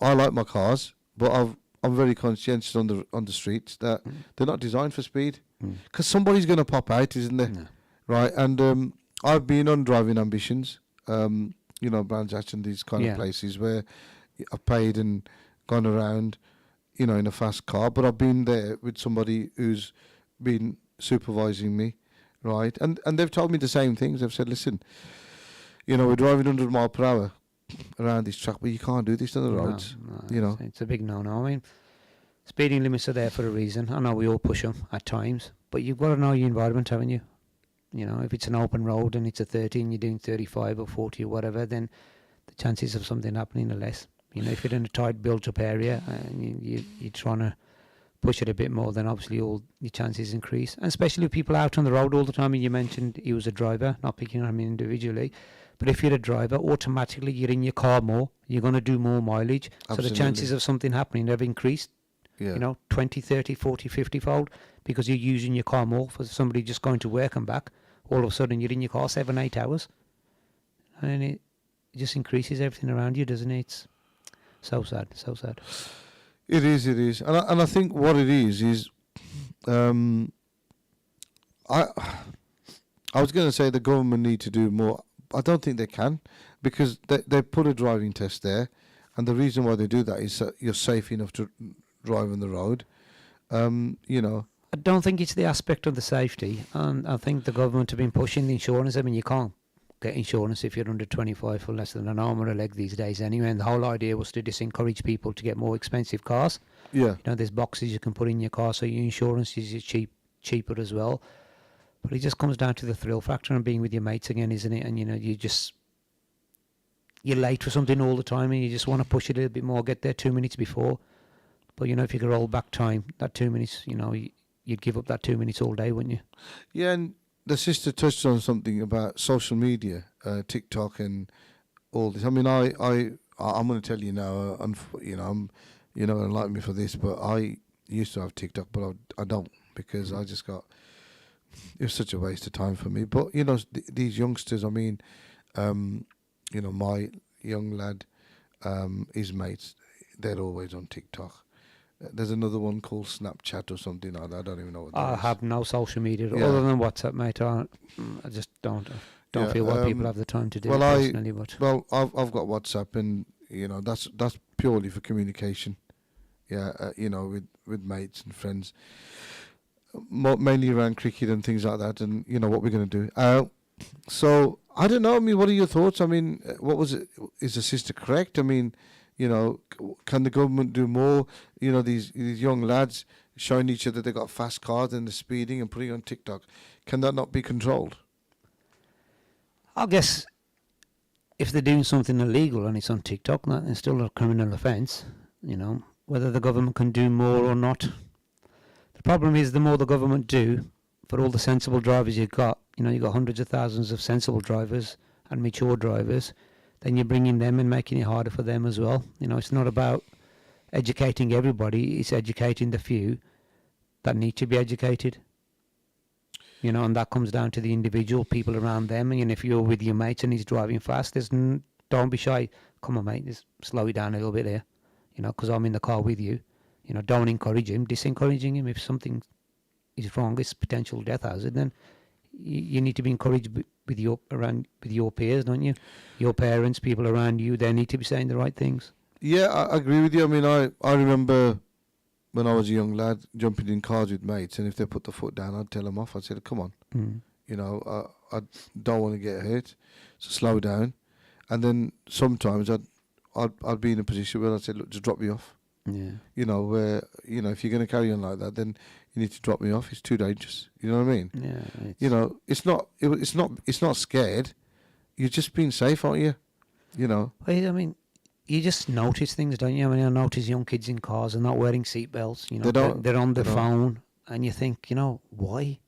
like my cars, but I'm very conscientious on the streets that they're not designed for speed, because somebody's going to pop out, isn't there? No. Right? And I've been on driving ambitions, Brands Hatch and these kind of places where I've paid and gone around, in a fast car, but I've been there with somebody who's been supervising me, right? And they've told me the same things. They've said, listen, we're driving 100 mile per hour around this track, but you can't do this on the roads. No, it's a big no-no. I mean, speeding limits are there for a reason. I know we all push them at times, but you've got to know your environment, haven't you? If it's an open road and it's a 30 and you're doing 35 or 40 or whatever, then the chances of something happening are less. If you're in a tight built-up area and you're trying to push it a bit more, then obviously all your chances increase. And especially with people out on the road all the time. And you mentioned he was a driver, not picking on him individually. But if you're a driver, automatically you're in your car more. You're going to do more mileage. Absolutely. So the chances of something happening have increased, 20, 30, 40, 50-fold, because you're using your car more. For somebody just going to work and back, all of a sudden you're in your car 7-8 hours. And it just increases everything around you, doesn't it? It's so sad, so sad. It is. And I think what it is I was going to say the government need to do more. I don't think they can, because they put a driving test there, and the reason why they do that is that you're safe enough to drive on the road. I don't think it's the aspect of the safety, and I think the government have been pushing the insurance. I mean, you can't get insurance if you're under 25 for less than an arm or a leg these days anyway, and the whole idea was to disencourage people to get more expensive cars. Yeah. There's boxes you can put in your car, so your insurance is cheaper as well. But it just comes down to the thrill factor and being with your mates again, isn't it? And, you're late for something all the time and you just want to push it a little bit more, get there 2 minutes before. But, if you could roll back time, that 2 minutes, you'd give up that 2 minutes all day, wouldn't you? Yeah, and the sister touched on something about social media, TikTok and all this. I mean, I'm going to tell you now, you're not going to like me for this, but I used to have TikTok, but I don't, because I just got... It was such a waste of time for me. But, these youngsters, I mean, my young lad, his mates, they're always on TikTok. There's another one called Snapchat or something like that. I don't even know what that is. I have no social media other than WhatsApp, mate. I just don't feel why people have the time to do it personally. Well, I've got WhatsApp, and, that's purely for communication. Yeah, with mates and friends. Mainly around cricket and things like that, and what we're going to do. So I don't know. I mean, what are your thoughts? I mean, what was it? Is the sister correct? I mean, You know, can the government do more? You know, these young lads showing each other they got fast cars and they're speeding and putting it on TikTok. Can that not be controlled? I guess if they're doing something illegal and it's on TikTok, that is still a criminal offence. You know, whether the government can do more or not. The problem is the more the government do, for all the sensible drivers you've got, you know, you've got hundreds of thousands of sensible drivers and mature drivers, then you're bringing them and making it harder for them as well. You know, it's not about educating everybody, it's educating the few that need to be educated. You know, and that comes down to the individual people around them. And if you're with your mates and he's driving fast, don't be shy. Come on, mate, just slow it down a little bit there. You know, because I'm in the car with you. You know, don't encourage him, disencouraging him. If something is wrong, it's potential death hazard, then you need to be encouraged with your peers, don't you? Your parents, people around you, they need to be saying the right things. Yeah, I agree with you. I mean, I remember when I was a young lad jumping in cars with mates, and if they put the foot down, I'd tell them off. I'd say, come on, you know, I don't want to get hurt, so slow down. And then sometimes I'd be in a position where I'd say, look, just drop me off. Yeah. You know, where, you know, if you're going to carry on like that, then you need to drop me off. It's too dangerous. You know what I mean? Yeah. You know, it's not scared. You're just being safe, aren't you? You know. Well, I mean, you just notice things, don't you? I mean, I notice young kids in cars are not wearing seatbelts. You know, they're on the phone, and you think, you know, why?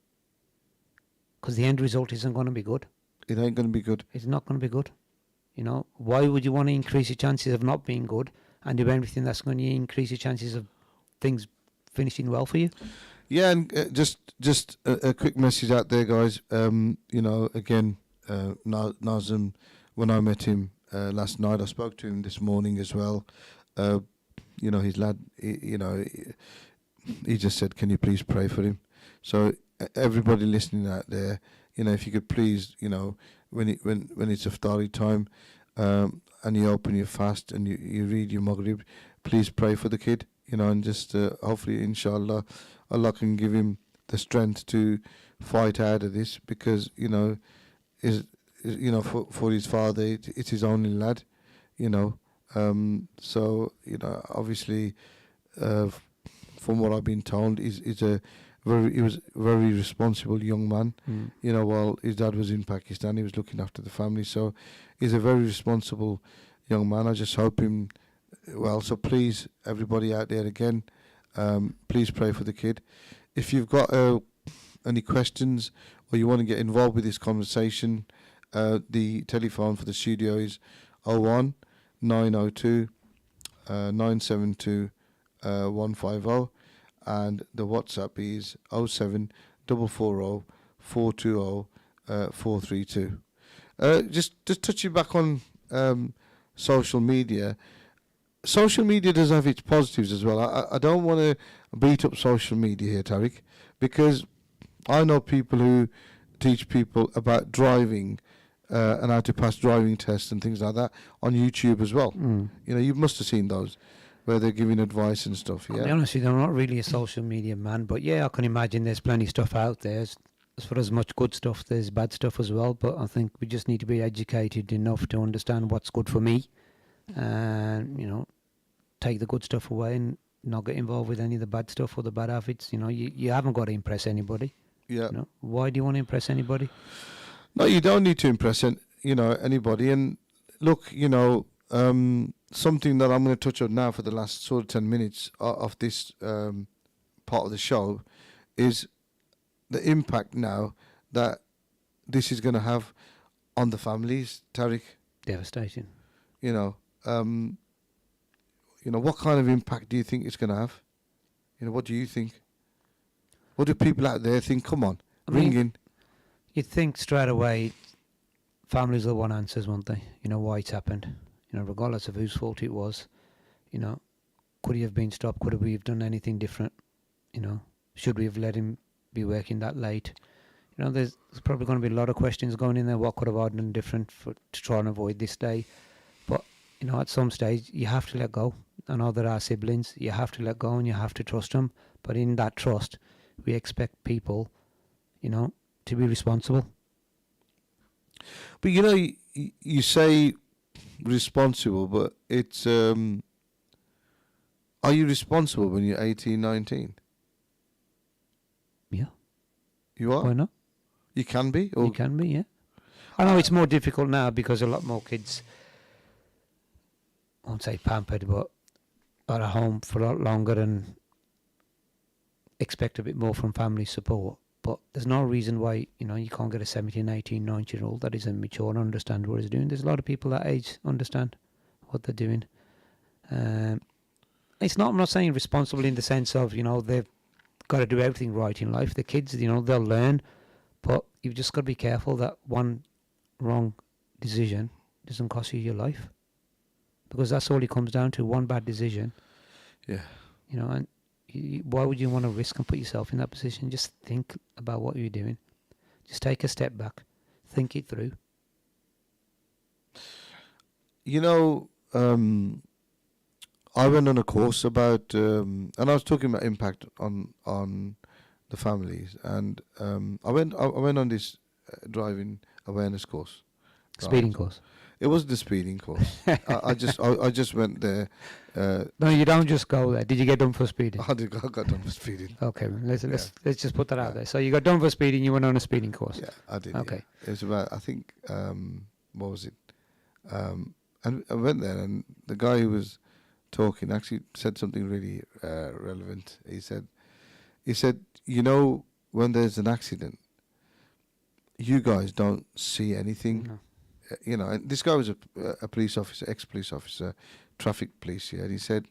Because the end result isn't going to be good. It ain't going to be good. It's not going to be good. You know, why would you want to increase your chances of not being good and do everything that's going to increase your chances of things finishing well for you? Yeah, and just a quick message out there, guys. You know, again, Nazem, when I met him last night, I spoke to him this morning as well. You know, his lad, he just said, can you please pray for him? So everybody listening out there, you know, if you could please, you know, when it's iftari time, and you open your fast and you read your Maghrib, please pray for the kid, you know, and just hopefully, inshallah, Allah can give him the strength to fight out of this, because, you know, for his father, it's his only lad, you know. So, you know, obviously, from what I've been told, he was a very responsible young man. You know, while his dad was in Pakistan, he was looking after the family. So he's a very responsible young man. I just hope him well. So please, everybody out there again, please pray for the kid. If you've got any questions or you want to get involved with this conversation, the telephone for the studio is 01 902 972 150, and the WhatsApp is 07 440 420 432. Just touching back on social media. Social media does have its positives as well. I don't want to beat up social media here, Tariq, because I know people who teach people about driving and how to pass driving tests and things like that on YouTube as well. You know, you must have seen those where they're giving advice and stuff. Yeah. I'll be honest with you, I'm not really a social media man, but yeah, I can imagine there's plenty of stuff out there. As for as much good stuff, there's bad stuff as well. But I think we just need to be educated enough to understand what's good for me, and you know, take the good stuff away and not get involved with any of the bad stuff or the bad habits. You know, you haven't got to impress anybody. Yeah. You know? Why do you want to impress anybody? No, you don't need to impress anybody. And look, you know, something that I'm going to touch on now for the last sort of 10 minutes of this part of the show is the impact now that this is going to have on the families, Tariq. Devastating. You know, what kind of impact do you think it's going to have? You know, what do you think? What do people out there think? Come on, ring in. You'd think straight away families will want answers, won't they? You know, why it's happened. You know, regardless of whose fault it was. You know, could he have been stopped? Could we have done anything different? You know, should we have let him be working that late? You know, there's probably going to be a lot of questions going in there. What could have I done different to try and avoid this day? But, you know, at some stage, you have to let go. I know there are siblings. You have to let go and you have to trust them. But in that trust, we expect people, you know, to be responsible. But, you know, you say responsible, but it's are you responsible when you're 18, 19? Yeah. You are? Why not? You can be? Or You can be, yeah. I know it's more difficult now because a lot more kids, I won't say pampered, but are at home for a lot longer and expect a bit more from family support. But there's no reason why, you can't get a 17, 18, 19-year-old that isn't mature and understand what he's doing. There's a lot of people that age understand what they're doing. I'm not saying responsible in the sense of, they've got to do everything right in life. The kids, they'll learn, but you've just got to be careful that one wrong decision doesn't cost you your life. Because that's all it comes down to, one bad decision. Yeah. And why would you want to risk and put yourself in that position? Just think about what you're doing. Just take a step back. Think it through. I went on a course about, and I was talking about impact on the families, and I went on this driving awareness course. Speeding course. It wasn't a speeding course. I just went there. No, you don't just go there. Did you get done for speeding? I got done for speeding. Okay, let's just put that out there. So you got done for speeding. You went on a speeding course. Yeah, I did. Okay. Yeah. It was about, I think, what was it? And I went there, and the guy who was talking actually said something really relevant. He said, when there's an accident, you guys don't see anything. No. And this guy was a police officer, ex-police officer, traffic police, and he said,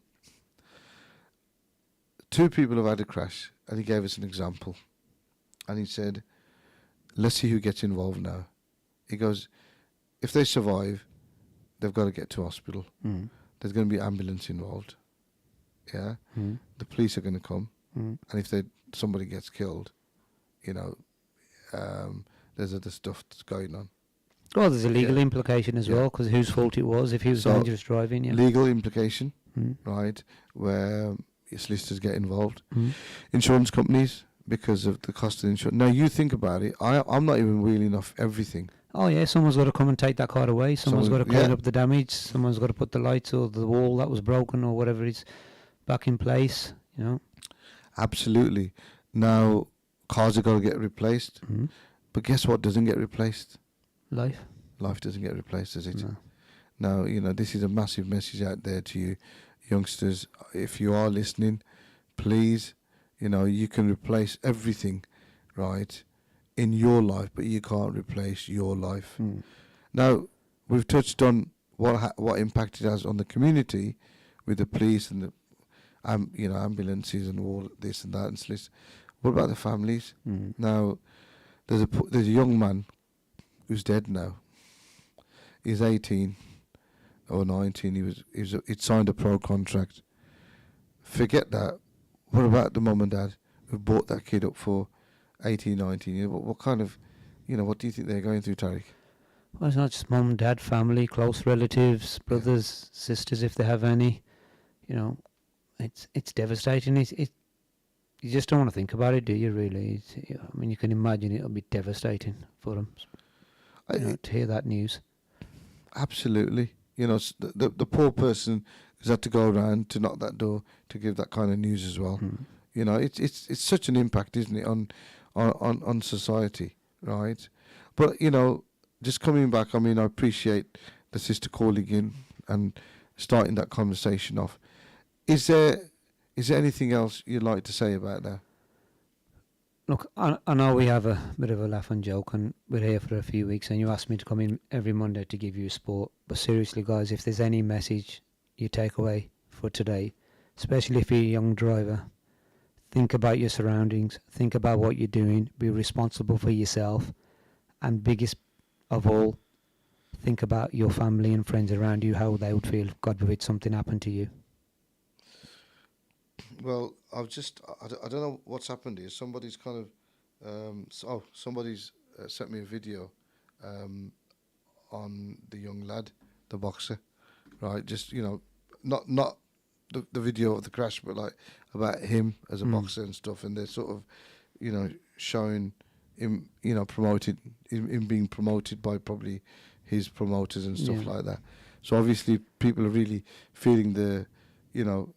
2 people have had a crash, and he gave us an example. And he said, let's see who gets involved now. He goes, if they survive, they've got to get to hospital. Mm. There's going to be ambulance involved. Yeah? Mm. The police are going to come. Mm. And if somebody gets killed, there's other stuff that's going on. Well, there's a legal implication as well, because whose fault it was if he was dangerous driving. Yeah. Legal implication, Mm. right, where solicitors get involved. Mm. Insurance companies, because of the cost of the insurance. Now, you think about it, I'm not even wheeling off everything. Oh, yeah, someone's got to come and take that car away. Someone's got to clean up the damage. Someone's got to put the lights or the wall that was broken or whatever is back in place, Absolutely. Now, cars are going to get replaced. Mm. But guess what doesn't get replaced? Life. Life doesn't get replaced, does it? No. Now, this is a massive message out there to you youngsters. If you are listening, please, you can replace everything, right, in your life, but you can't replace your life. Mm. Now, we've touched on what impact it has on the community with the police and the ambulances and all this and that and so. What about the families? Mm. Now, there's a young man who's dead now. He's 18 or 19. He'd signed a pro contract. Forget that. What about the mum and dad who brought that kid up for 18, 19? What kind of, what do you think they're going through, Tariq? Well, it's not just mum, dad, family, close relatives, brothers, sisters, if they have any. It's devastating. You just don't want to think about it, do you? Really? You can imagine it'll be devastating for them. To hear that news. Absolutely. The poor person who's had to go around to knock that door to give that kind of news as well. Mm. It's such an impact, isn't it, on society, right? But just coming back, I appreciate the sister calling in and starting that conversation off. Is there anything else you'd like to say about that? Look, I know we have a bit of a laugh and joke, and we're here for a few weeks, and you asked me to come in every Monday to give you a sport. But seriously, guys, if there's any message you take away for today, especially if you're a young driver, think about your surroundings, think about what you're doing, be responsible for yourself, and biggest of all, think about your family and friends around you, how they would feel if, God forbid, something happened to you. Well, I don't know what's happened here. Somebody's kind of, somebody's sent me a video on the young lad, the boxer, right? Just, not the video of the crash, but like about him as a boxer and stuff. And they're sort of, showing him, him being promoted by probably his promoters and stuff like that. So obviously people are really feeling the,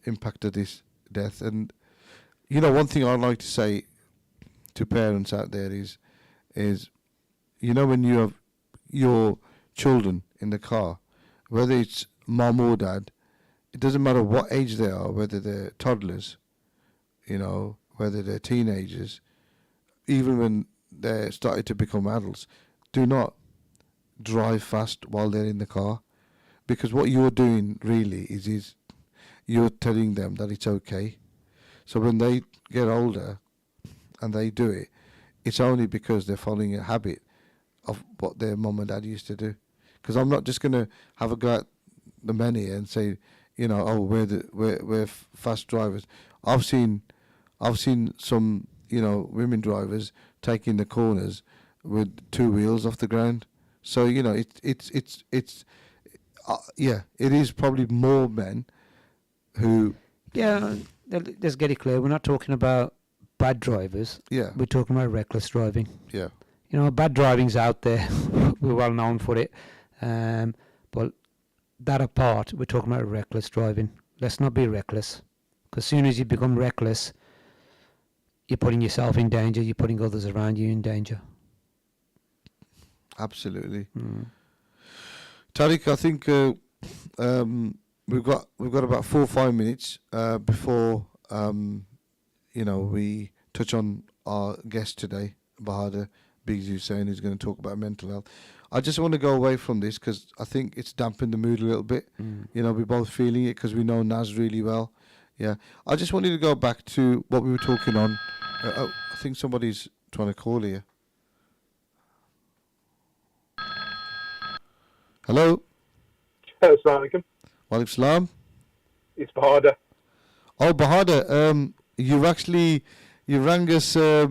impact of this death. And one thing I'd like to say to parents out there is when you have your children in the car, whether it's mom or dad, it doesn't matter what age they are, whether they're toddlers, whether they're teenagers, even when they're starting to become adults, do not drive fast while they're in the car, because what you're doing really is you're telling them that it's okay. So when they get older and they do it, it's only because they're following a habit of what their mum and dad used to do. Because I'm not just going to have a go at the men here and say, we're fast drivers. I've seen some women drivers taking the corners with 2 wheels off the ground. So it is probably more men who. Yeah, let's get it clear. We're not talking about bad drivers. Yeah. We're talking about reckless driving. Yeah. Bad driving's out there. We're well known for it. But that apart, we're talking about reckless driving. Let's not be reckless. Because as soon as you become reckless, you're putting yourself in danger. You're putting others around you in danger. Absolutely. Tariq, I think we've got about 4 or 5 minutes before we touch on our guest today, Bahadur Biggs Hussain, who's going to talk about mental health. I just want to go away from this because I think it's dampened the mood a little bit. We're both feeling it because we know Naz really well. Yeah, I just wanted to go back to what we were talking on. I think somebody's trying to call here. Hello. Hello, Assalamu alaikum. Walaikum salam. It's Bahadur. Oh, Bahadur, you rang us a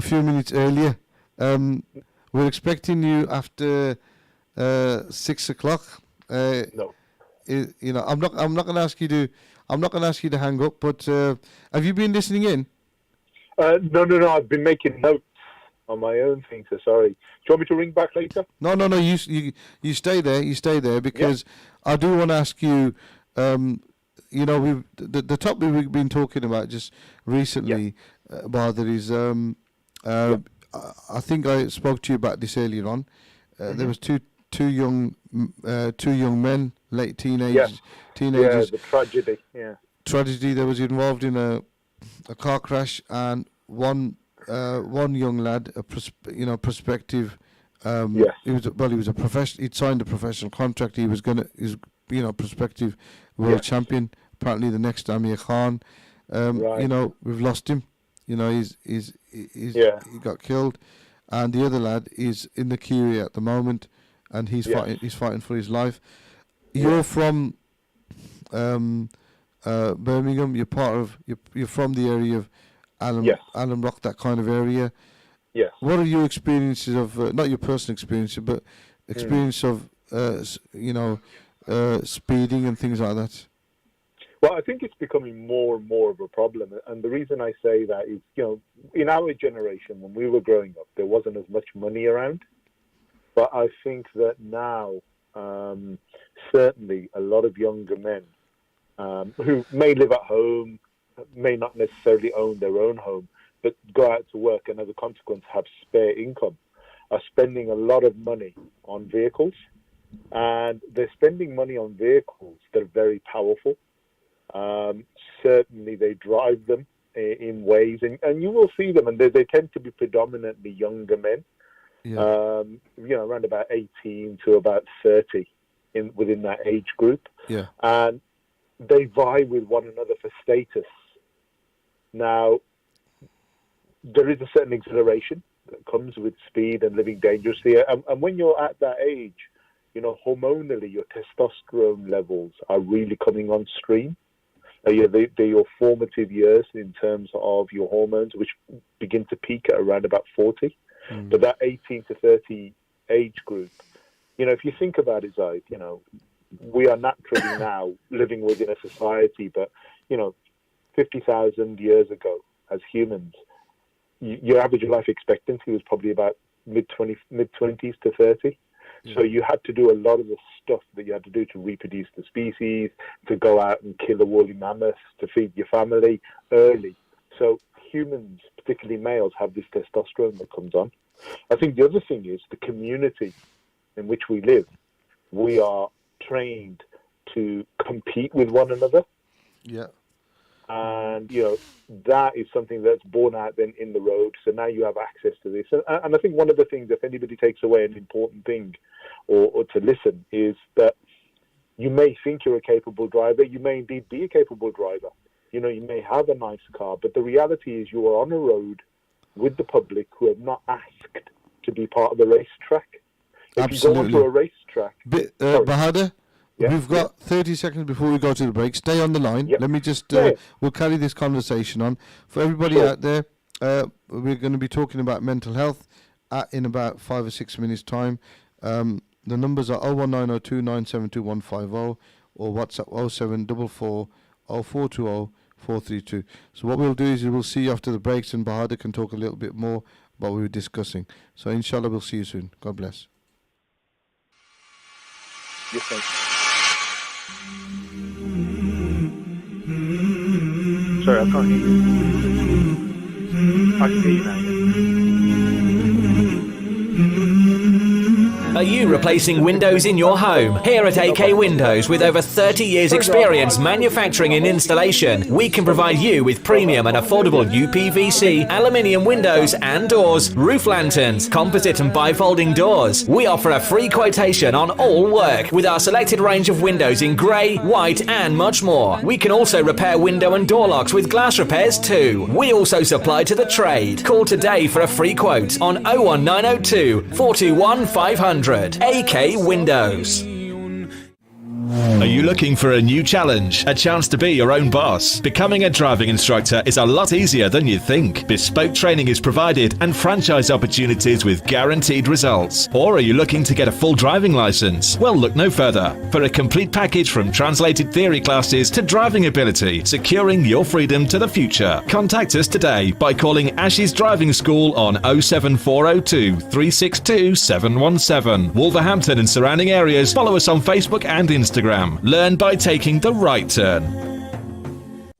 few minutes earlier. We're expecting you after 6 o'clock. No. I'm not going to ask you to hang up. But have you been listening in? No. I've been making notes on my own thing. So sorry. Do you want me to ring back later? No. You stay there. You stay there because I do want to ask you. The topic we've been talking about just recently, Bahadur, is I think I spoke to you about this earlier on. There was two young men, late teenagers. Yeah, the tragedy. Yeah. Tragedy. That was involved in a car crash, and one young lad, prospective. He was a professional. He'd signed a professional contract. He's prospective world champion. Apparently, the next Amir Khan. Right. We've lost him. He got killed, and the other lad is in the queue at the moment, and he's fighting for his life. You're from Birmingham. You're from the area of Alum Rock, that kind of area. Yes. What are your experiences of not your personal experience, but experience of speeding and things like that? Well, I think it's becoming more and more of a problem. And the reason I say that is, in our generation, when we were growing up, there wasn't as much money around. But I think that now, certainly a lot of younger men who may live at home, may not necessarily own their own home, but go out to work and as a consequence have spare income, are spending a lot of money on vehicles. And they're spending money on vehicles that are very powerful. Certainly they drive them in ways, and you will see them, and they tend to be predominantly younger men, around about 18 to about 30 within that age group. Yeah. And they vie with one another for status. Now, there is a certain exhilaration that comes with speed and living dangerously. And when you're at that age, hormonally, your testosterone levels are really coming on stream. They're your formative years in terms of your hormones, which begin to peak at around about 40. But that 18 to 30 age group, if you think about it, Zahid, we are naturally now living within a society, but, 50,000 years ago, as humans, your average life expectancy was probably about mid-20s to 30. So you had to do a lot of the stuff that you had to do to reproduce the species, to go out and kill a woolly mammoth, to feed your family early. So humans, particularly males, have this testosterone that comes on. I think the other thing is the community in which we live. We are trained to compete with one another. Yeah. And, that is something that's borne out then in the road. So now you have access to this. And I think one of the things, if anybody takes away an important thing or to listen, is that you may think you're a capable driver. You may indeed be a capable driver. You may have a nice car. But the reality is you are on a road with the public who have not asked to be part of the racetrack. If Absolutely. you go onto a racetrack... Bahadur? Yeah, We've got 30 seconds before we go to the break. Stay on the line. Yep. Let me just, Yeah. we'll carry this conversation on. For everybody Sure. out there, we're going to be talking about mental health in about 5 or 6 minutes' time. The numbers are 01902 972 150 or WhatsApp 0744 0420 432. So what we'll do is we'll see you after the breaks, and Bahadur can talk a little bit more about what we were discussing. So inshallah, we'll see you soon. God bless. Yes, thank you. Sorry, I can't hear you. I can hear you now. Are you replacing windows in your home? Here at AK Windows, with over 30 years experience manufacturing and installation, we can provide you with premium and affordable UPVC, aluminium windows and doors, roof lanterns, composite and bifolding doors. We offer a free quotation on all work with our selected range of windows in grey, white and much more. We can also repair window and door locks with glass repairs too. We also supply to the trade. Call today for a free quote on 01902 421 500. AK Windows. Are you looking for a new challenge? A chance to be your own boss? Becoming a driving instructor is a lot easier than you think. Bespoke training is provided and franchise opportunities with guaranteed results. Or are you looking to get a full driving license? Well, look no further. For a complete package from translated theory classes to driving ability, securing your freedom to the future. Contact us today by calling Ash's Driving School on 07402 362 717. Wolverhampton and surrounding areas, follow us on Facebook and Instagram. Learn by taking the right turn.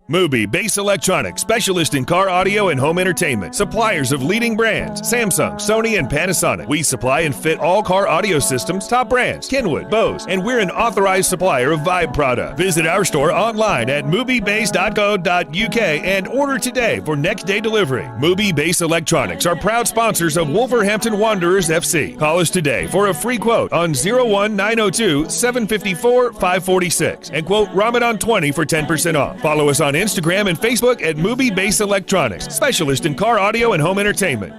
Mubi Base Electronics, specialist in car audio and home entertainment. Suppliers of leading brands, Samsung, Sony, and Panasonic. We supply and fit all car audio systems, top brands, Kenwood, Bose, and we're an authorized supplier of Vibe product. Visit our store online at mubibase.co.uk and order today for next day delivery. Mubi Base Electronics are proud sponsors of Wolverhampton Wanderers FC. Call us today for a free quote on 01902 754 546 and quote Ramadan 20 for 10% off. Follow us on Instagram and Facebook at Mubi Base Electronics, specialist in car audio and home entertainment.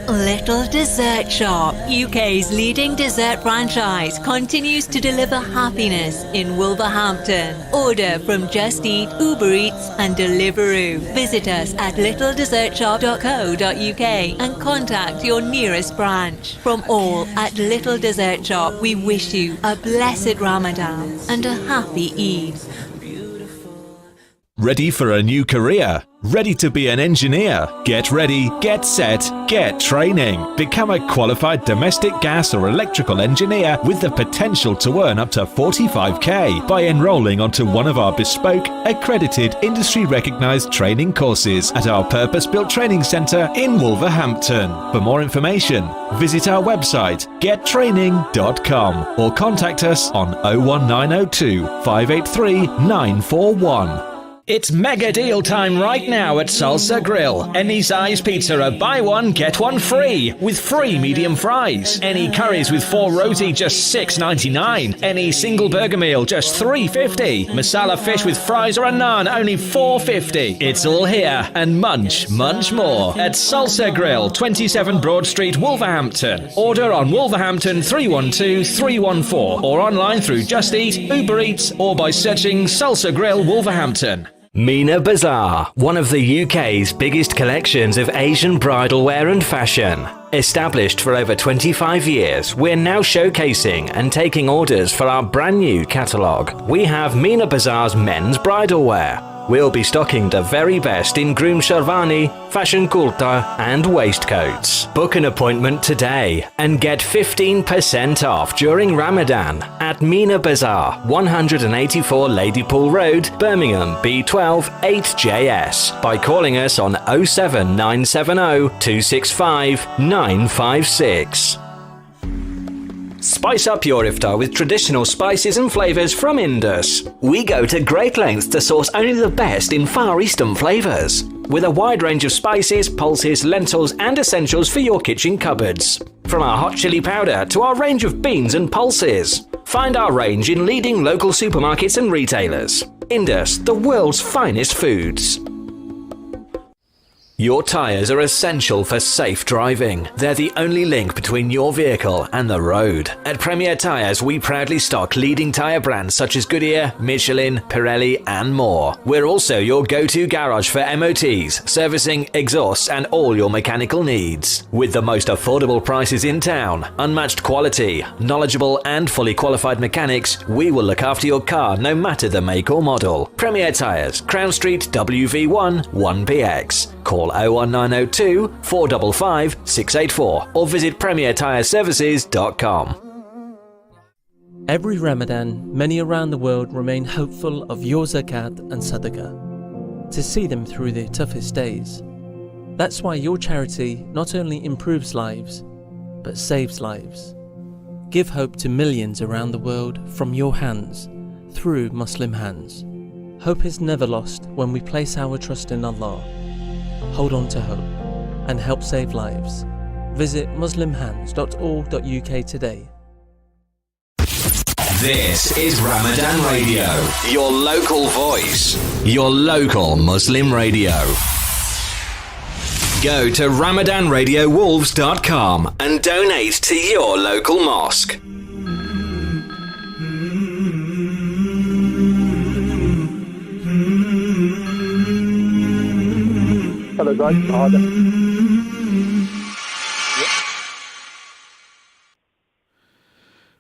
Little Dessert Shop, UK's leading dessert franchise, continues to deliver happiness in Wolverhampton. Order from Just Eat, Uber Eats and Deliveroo. Visit us at littledessertshop.co.uk and contact your nearest branch. From all at Little Dessert Shop, we wish you a blessed Ramadan and a happy Eid. Ready for a new career? Ready to be an engineer? Get ready, get set, get training. Become a qualified domestic gas or electrical engineer with the potential to earn up to 45k by enrolling onto one of our bespoke, accredited, industry recognised training courses at our purpose-built training centre in Wolverhampton. For more information, visit our website gettraining.com or contact us on 01902 583 941. It's mega deal time right now at Salsa Grill. Any size pizza, a buy one, get one free, with free medium fries. Any curries with 4 roti, just $6.99. Any single burger meal, just $3.50. Masala fish with fries or a naan, only $4.50. It's all here and much more at Salsa Grill, 27 Broad Street, Wolverhampton. Order on Wolverhampton 312 314 or online through Just Eat, Uber Eats or by searching Salsa Grill Wolverhampton. Mina Bazaar, one of the UK's biggest collections of Asian bridal wear and fashion. Established for over 25 years, we're now showcasing and taking orders for our brand new catalogue. We have Mina Bazaar's men's bridal wear, We'll be stocking the very best in groom sherwani, fashion kurta and waistcoats. Book an appointment today and get 15% off during Ramadan at Mina Bazaar, 184 Ladypool Road, Birmingham, B12 8JS by calling us on 07970 265 956. Spice up your iftar with traditional spices and flavours from Indus. We go to great lengths to source only the best in Far Eastern flavours, with a wide range of spices, pulses, lentils and essentials for your kitchen cupboards. From our hot chili powder to our range of beans and pulses. Find our range in leading local supermarkets and retailers. Indus, the world's finest foods. Your tyres are essential for safe driving. They're the only link between your vehicle and the road. At Premier Tyres, we proudly stock leading tyre brands such as Goodyear, Michelin, Pirelli and more. We're also your go-to garage for MOTs, servicing, exhausts and all your mechanical needs. With the most affordable prices in town, unmatched quality, knowledgeable and fully qualified mechanics, we will look after your car no matter the make or model. Premier Tyres, Crown Street, WV1 1PX. Call 01902 455 684 or visit premiertyreservices.com. Every Ramadan, many around the world remain hopeful of your zakat and sadaqah, to see them through their toughest days. That's why your charity not only improves lives, but saves lives. Give hope to millions around the world from your hands, through Muslim hands. Hope is never lost when we place our trust in Allah. Hold on to hope and help save lives. Visit muslimhands.org.uk today. This is Ramadan Radio, your local voice, your local Muslim radio. Go to RamadanRadioWolves.com and donate to your local mosque. Hello guys, Zahid.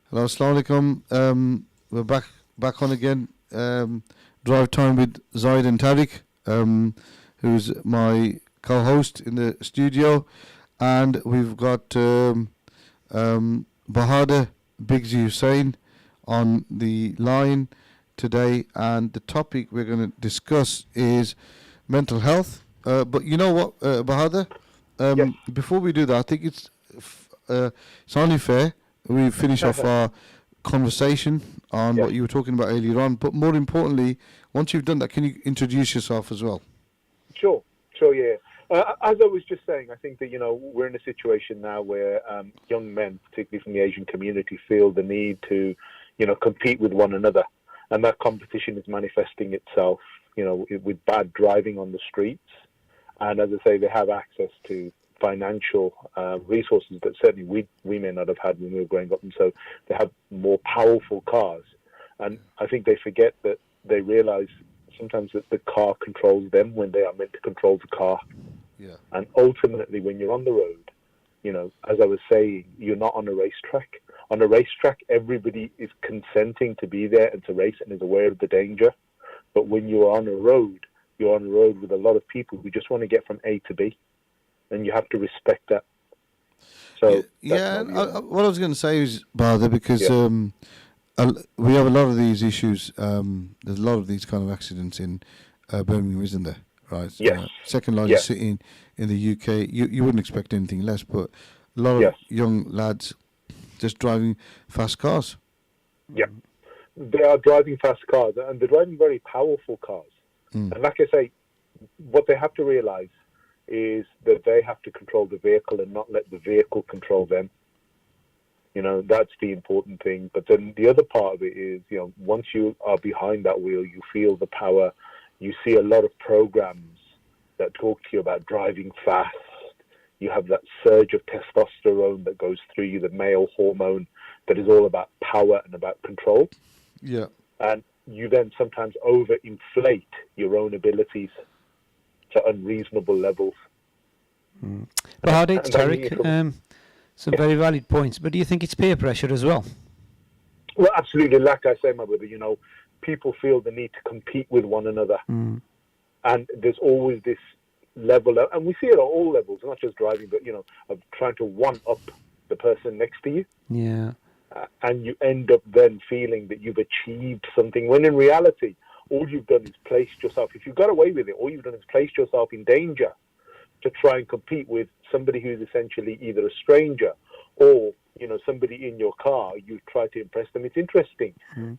Hello, Assalamu alaikum. We're back on again. Drive time with Zahid and Tariq, who's my co-host in the studio, and we've got Bahadur Bigzi Hussain on the line today, and the topic we're going to discuss is mental health. But you know what, Bahadur? Yes. Before we do that, I think it's only fair we finish off our conversation on what you were talking about earlier on. But more importantly, once you've done that, can you introduce yourself as well? Sure, yeah. As I was just saying, I think that, we're in a situation now where young men, particularly from the Asian community, feel the need to, compete with one another. And that competition is manifesting itself, with bad driving on the streets. And as I say, they have access to financial resources that certainly we may not have had when we were growing up. And so they have more powerful cars. And I think they forget that they realize sometimes that the car controls them when they are meant to control the car. Yeah. And ultimately, when you're on the road, as I was saying, you're not on a racetrack. On a racetrack, everybody is consenting to be there and to race and is aware of the danger. But when you're on a road, you're on a road with a lot of people who just want to get from A to B, and you have to respect that. So what I was going to say is, Bahadur, because we have a lot of these issues. There's a lot of these kind of accidents in Birmingham, isn't there? Right. Yes. Second largest city in the UK. You wouldn't expect anything less, but a lot of young lads just driving fast cars. Yeah. They are driving fast cars, and they're driving very powerful cars. And like I say, what they have to realize is that they have to control the vehicle and not let the vehicle control them. That's the important thing. But then the other part of it is, once you are behind that wheel, you feel the power. You see a lot of programs that talk to you about driving fast. You have that surge of testosterone that goes through you, the male hormone that is all about power and about control. Yeah. And you then sometimes overinflate your own abilities to unreasonable levels. Bahadur, Tariq, some very valid points, but do you think it's peer pressure as well? Well, absolutely. Like I say, my brother, people feel the need to compete with one another. And there's always this level of, and we see it at all levels, not just driving, but of trying to one up the person next to you. Yeah. And you end up then feeling that you've achieved something, when in reality, all you've done is placed yourself, if you got away with it, all you've done is placed yourself in danger to try and compete with somebody who's essentially either a stranger or, somebody in your car. You try to impress them. It's interesting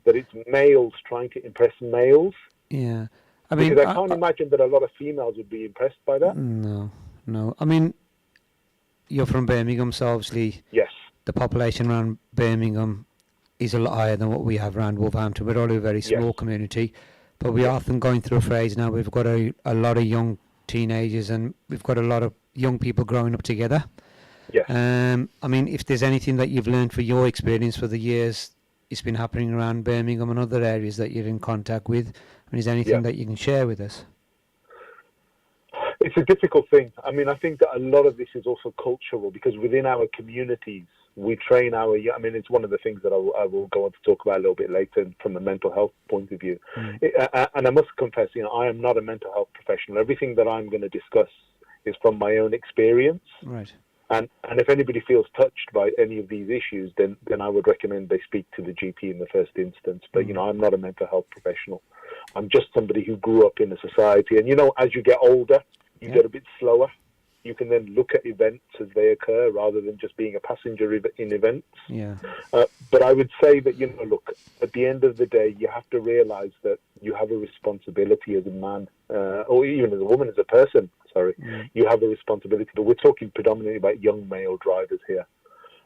that it's males trying to impress males. Yeah. Because I can't imagine that a lot of females would be impressed by that. No. I mean, you're from Birmingham, so obviously yes, the population around Birmingham is a lot higher than what we have around Wolverhampton. We're only a very small community, but we're often going through a phase now. We've got a lot of young teenagers, and we've got a lot of young people growing up together. Yes. I mean, if there's anything that you've learned for your experience for the years it's been happening around Birmingham and other areas that you're in contact with, I mean, is there anything that you can share with us? It's a difficult thing. I mean, I think that a lot of this is also cultural, because within our communities, we train I mean, it's one of the things that I will go on to talk about a little bit later from a mental health point of view. And I must confess, I am not a mental health professional. Everything that I'm going to discuss is from my own experience. Right. And if anybody feels touched by any of these issues, then I would recommend they speak to the GP in the first instance. But, I'm not a mental health professional. I'm just somebody who grew up in a society. And, as you get older, you get a bit slower. You can then look at events as they occur rather than just being a passenger in events. Yeah. But I would say that, look, at the end of the day, you have to realize that you have a responsibility as a man, or even as a woman, as a person. Sorry, you have a responsibility. But we're talking predominantly about young male drivers here.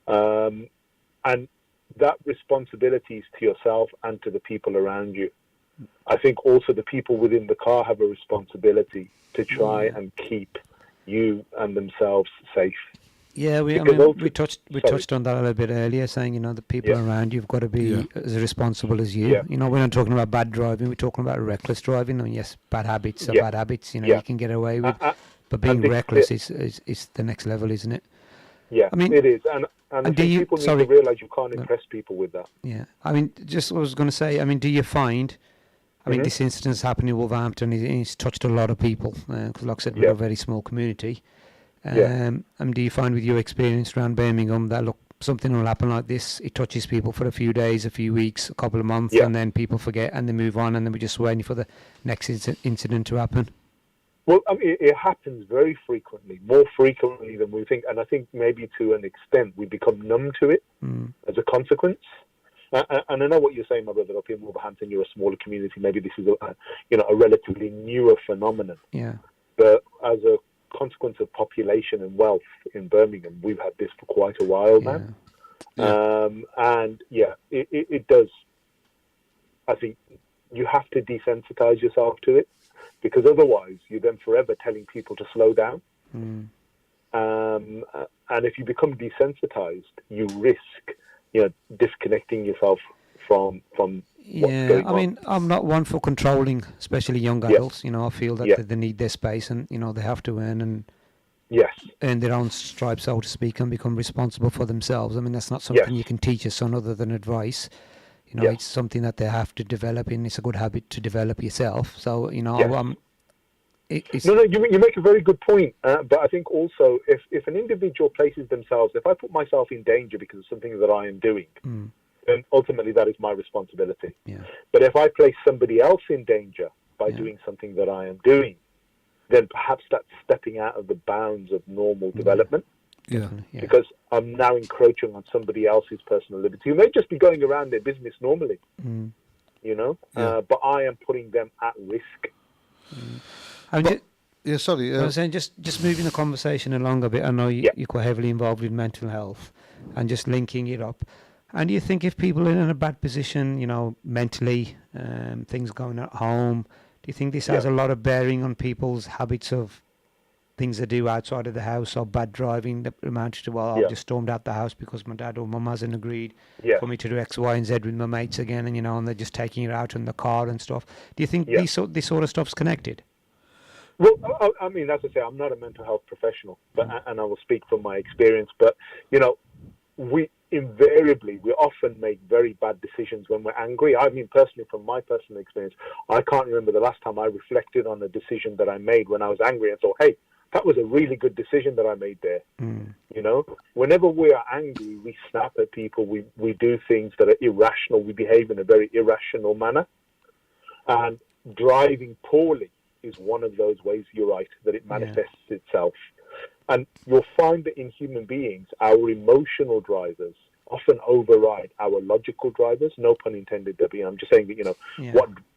And that responsibility is to yourself and to the people around you. I think also the people within the car have a responsibility to try and keep you and themselves safe. Yeah, we touched on that a little bit earlier, saying the people around you've got to be as responsible as you. We're not talking about bad driving; we're talking about reckless driving. And yes, bad habits are bad habits. You can get away with, but being reckless is the next level, isn't it? Yeah, I mean, it is, and I think people need to realise you can't impress people with that. Yeah, I mean, just what I was going to say. I mean, do you find? I mean, this incident happened in Wolverhampton. It's touched a lot of people because, like I said, we're a very small community. And do you find with your experience around Birmingham that, look, something will happen like this, it touches people for a few days, a few weeks, a couple of months, and then people forget and they move on, and then we're just waiting for the next incident to happen? Well, I mean, it happens very frequently, more frequently than we think. And I think maybe to an extent we become numb to it as a consequence. And I know what you're saying, my brother, up in Wolverhampton, you're a smaller community. Maybe this is a relatively newer phenomenon. Yeah. But as a consequence of population and wealth in Birmingham, we've had this for quite a while now. And it does. I think you have to desensitize yourself to it, because otherwise you're then forever telling people to slow down. And if you become desensitized, you risk disconnecting yourself from what's going on. I mean, I'm not one for controlling, especially young adults. I feel that they need their space, and they have to earn their own stripes, so to speak, and become responsible for themselves. I mean, that's not something you can teach a son other than advice. It's something that they have to develop, and it's a good habit to develop yourself. So No, you make a very good point. But I think also, if an individual places themselves, if I put myself in danger because of something that I am doing, then ultimately that is my responsibility. But if I place somebody else in danger by doing something that I am doing, then perhaps that's stepping out of the bounds of normal development. Because I'm now encroaching on somebody else's personal liberty, who may just be going around their business normally, but I am putting them at risk. I mean, sorry. I was saying, just moving the conversation along a bit. I know you're quite heavily involved with mental health, and just linking it up. And do you think if people are in a bad position, mentally, things going at home, do you think this has a lot of bearing on people's habits of things they do outside of the house, or bad driving that amounts to, I've just stormed out the house because my dad or mum hasn't agreed for me to do X, Y, and Z with my mates again, and they're just taking it out in the car and stuff. Do you think this sort of stuff's connected? Well, I mean, as I say, I'm not a mental health professional, but and I will speak from my experience. But invariably, we often make very bad decisions when we're angry. I mean, personally, from my personal experience, I can't remember the last time I reflected on a decision that I made when I was angry and thought, hey, that was a really good decision that I made there. You know, whenever we are angry, we snap at people, we do things that are irrational, we behave in a very irrational manner. And driving poorly is one of those ways, you're right, that it manifests itself. And you'll find that in human beings, our emotional drivers often override our logical drivers. No pun intended, Debbie. I'm just saying that, you know,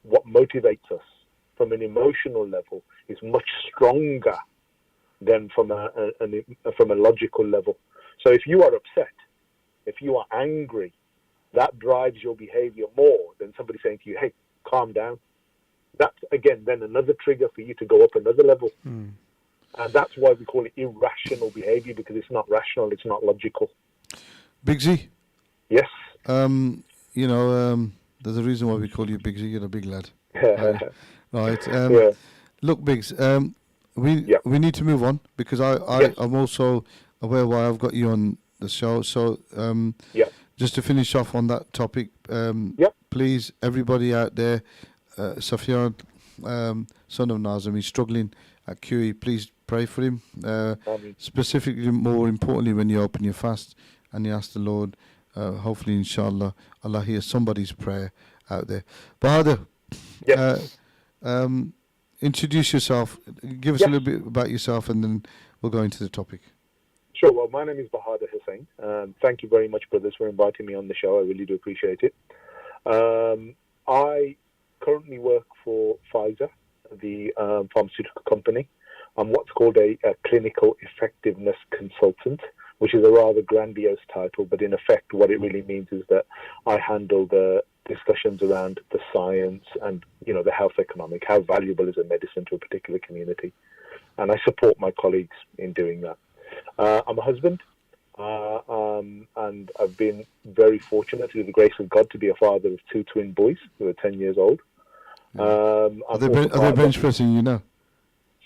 what motivates us from an emotional level is much stronger than from a logical level. So if you are upset, if you are angry, that drives your behavior more than somebody saying to you, hey, calm down. That's, again, then another trigger for you to go up another level. And that's why we call it irrational behavior, because it's not rational, it's not logical. Big Z? Yes? You know, there's a reason why we call you Big Z. You're a big lad. Right. Look, Biggs, we need to move on, because I'm also aware why I've got you on the show. So just to finish off on that topic, please, everybody out there, Safian, son of Nazim, he's struggling at QE. Please pray for him. Specifically, more importantly, when you open your fast and you ask the Lord, hopefully, inshallah, Allah hears somebody's prayer out there. Bahadur, introduce yourself. Give us a little bit about yourself, and then we'll go into the topic. Sure. Well, my name is Bahadur Hussain. Thank you very much, brothers, for inviting me on the show. I really do appreciate it. I currently work for Pfizer, the pharmaceutical company. I'm what's called a clinical effectiveness consultant, which is a rather grandiose title, but in effect what it really means is that I handle the discussions around the science and, you know, the health economic, how valuable is a medicine to a particular community. And I support my colleagues in doing that. I'm a husband, and I've been very fortunate, through the grace of God, to be a father of 2 twin boys who are 10 years old. Are they bench pressing you now?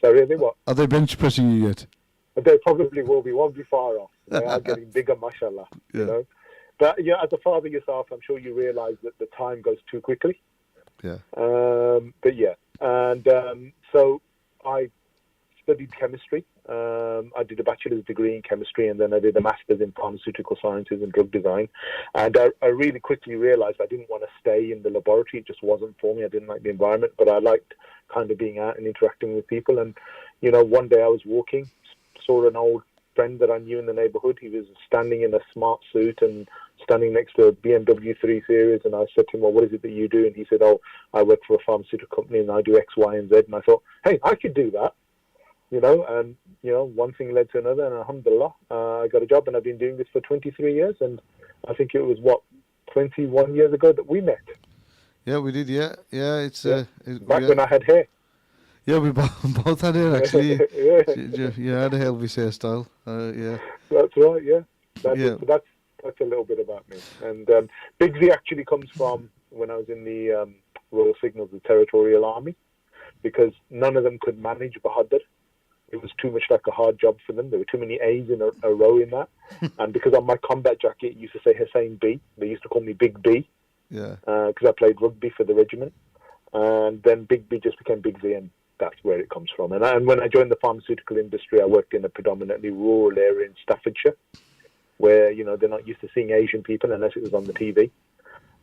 Sorry, are they what? Are they bench pressing you yet? They probably will be. Won't be far off. They are getting bigger, mashallah. You know, but as a father yourself, I'm sure you realise that the time goes too quickly. So I studied chemistry. I did a bachelor's degree in chemistry, and then I did a master's in pharmaceutical sciences and drug design. And I really quickly realised I didn't want to stay in the laboratory. It just wasn't for me. I didn't like the environment, but I liked kind of being out and interacting with people. And, you know, one day I was walking, saw an old friend that I knew in the neighbourhood. He was standing in a smart suit and standing next to a BMW 3 Series, and I said to him, well, what is it that you do? And he said, oh, I work for a pharmaceutical company and I do X, Y, and Z. And I thought, hey, I could do that. You know, and, you know, one thing led to another, and alhamdulillah, I got a job, and I've been doing this for 23 years, and I think it was, 21 years ago that we met. Yeah, we did, it's... back when I had hair. Yeah, we both had hair, actually. You had a Elvis hairstyle, That's right, That's a little bit about me. And Big Z actually comes from when I was in the Royal Signals, the Territorial Army, because none of them could manage Bahadur. It was too much like a hard job for them. There were too many A's in a row in that. And because on my combat jacket, it used to say Hussein B. They used to call me Big B. Because I played rugby for the regiment. And then Big B just became Big Z, and that's where it comes from. And when I joined the pharmaceutical industry, I worked in a predominantly rural area in Staffordshire, where, you know, they're not used to seeing Asian people unless it was on the TV.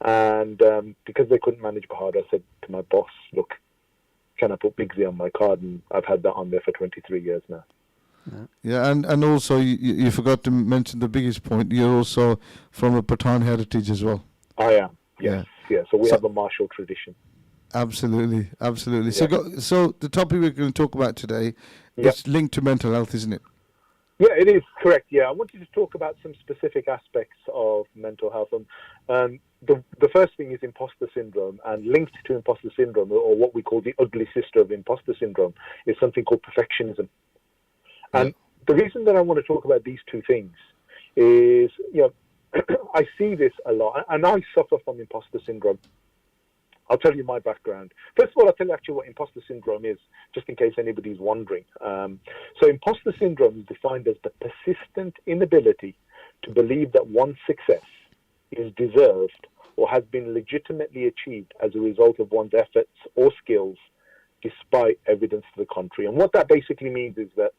And because they couldn't manage Bahadur, I said to my boss, look, can I put Big Z on my card? And I've had that on there for 23 years now. Yeah, and also you forgot to mention the biggest point. You're also from a Pathan heritage as well. I am, yes. So we have a martial tradition. Absolutely. So the topic we're going to talk about today is linked to mental health, isn't it? Yeah, it is correct. Yeah, I wanted to talk about some specific aspects of mental health. The first thing is imposter syndrome, and linked to imposter syndrome, or what we call the ugly sister of imposter syndrome, is something called perfectionism. And the reason that I want to talk about these two things is, you know, I see this a lot, and I suffer from imposter syndrome. I'll tell you my background. First of all, I'll tell you actually what imposter syndrome is, just in case anybody's wondering. So imposter syndrome is defined as the persistent inability to believe that one's success is deserved or has been legitimately achieved as a result of one's efforts or skills, despite evidence to the contrary. And what that basically means is that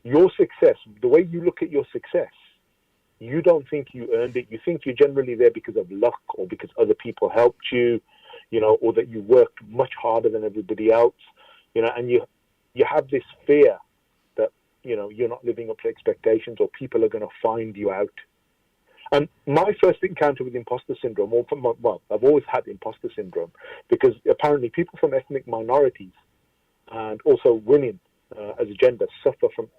your success, the way you look at your success, you don't think you earned it. You think you're generally there because of luck or because other people helped you, or that you worked much harder than everybody else, and you have this fear that, you're not living up to expectations or people are going to find you out. And my first encounter with imposter syndrome, I've always had imposter syndrome because apparently people from ethnic minorities and also women as a gender suffer from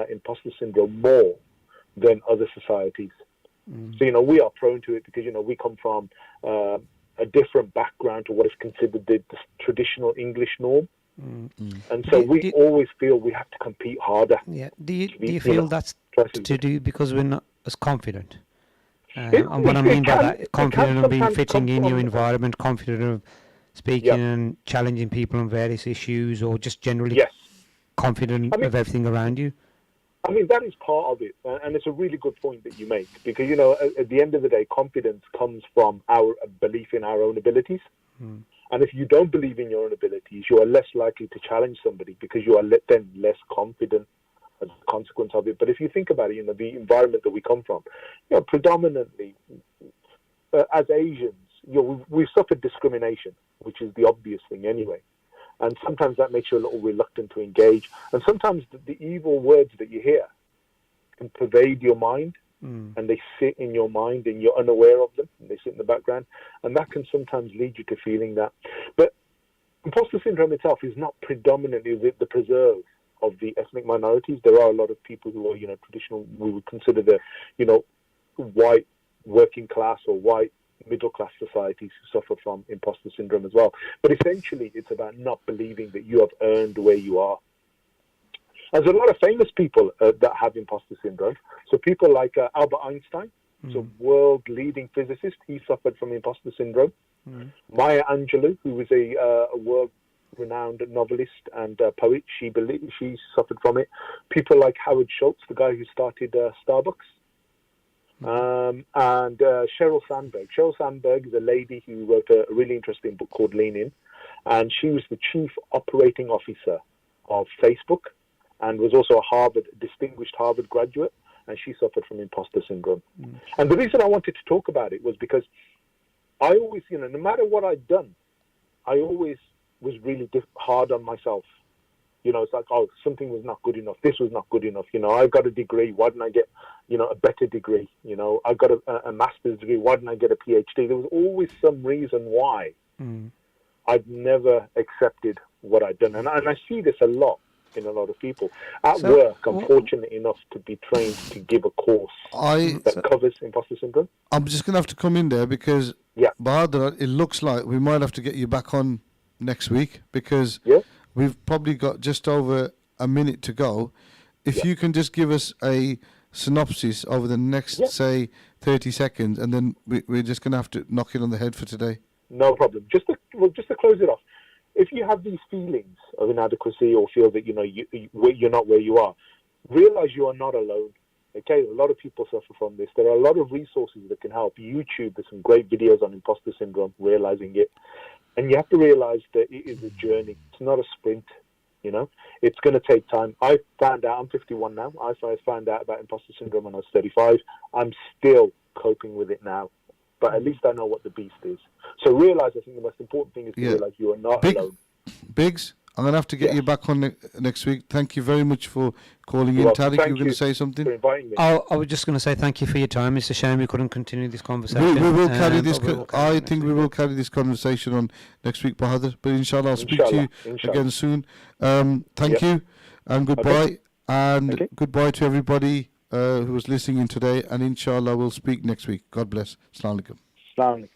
imposter syndrome more than other societies. So, we are prone to it because, we come from a different background to what is considered the traditional English norm. And so we always feel we have to compete harder. Yeah. Do you feel that's to do because we're not as confident? And what I mean by that, confident of being fitting in your environment, confident of speaking and challenging people on various issues, or just generally confident of everything around you? I mean, that is part of it. And it's a really good point that you make because, at the end of the day, confidence comes from our belief in our own abilities. And if you don't believe in your own abilities, you are less likely to challenge somebody because you are then less confident as a consequence of it. But if you think about it, the environment that we come from, predominantly as Asians, we've suffered discrimination, which is the obvious thing anyway. And sometimes that makes you a little reluctant to engage. And sometimes the evil words that you hear can pervade your mind, and they sit in your mind and you're unaware of them, and they sit in the background. And that can sometimes lead you to feeling that. But imposter syndrome itself is not predominantly the preserve of the ethnic minorities. There are a lot of people who are, traditional, we would consider the, white working class or white middle class societies who suffer from imposter syndrome as well. But essentially, it's about not believing that you have earned where you are. There's a lot of famous people that have imposter syndrome. So people like Albert Einstein, so world leading physicist, he suffered from imposter syndrome. Maya Angelou, who was a world renowned novelist and poet, she suffered from it. People like Howard Schultz, the guy who started Starbucks. And Sheryl Sandberg. Sheryl Sandberg is a lady who wrote a really interesting book called Lean In, and she was the chief operating officer of Facebook and was also a distinguished Harvard graduate, and she suffered from imposter syndrome. And the reason I wanted to talk about it was because I always, no matter what I'd done, I always was really hard on myself. It's like, something was not good enough. This was not good enough. I've got a degree. Why didn't I get, a better degree? I've got a master's degree. Why didn't I get a PhD? There was always some reason why I'd never accepted what I'd done. And I see this a lot in a lot of people. At work, I'm fortunate enough to be trained to give a course that covers imposter syndrome. I'm just going to have to come in there because, Bahadur, it looks like we might have to get you back on next week because we've probably got just over a minute to go. If you can just give us a synopsis over the next, say, 30 seconds, and then we're just going to have to knock it on the head for today. No problem. Just to close it off, if you have these feelings of inadequacy or feel that, you're not where you are, realize you are not alone. Okay, a lot of people suffer from this. There are a lot of resources that can help. YouTube, there's some great videos on imposter syndrome, realizing it. And you have to realize that it is a journey. It's not a sprint, It's going to take time. I found out, I'm 51 now. I found out about imposter syndrome when I was 35. I'm still coping with it now. But at least I know what the beast is. So realize, I think the most important thing is to realize you are not alone. Biggs, I'm going to have to get you back on next week. Thank you very much for calling in. Tariq, you were going to say something? For inviting me. I was just going to say thank you for your time. It's a shame we couldn't continue this conversation. We will carry this. I think we will carry this conversation on next week, Bahadur. But inshallah, I'll speak to you again soon. Thank you and goodbye. And goodbye to everybody who was listening in today. And inshallah, we'll speak next week. God bless. Assalamu alaikum.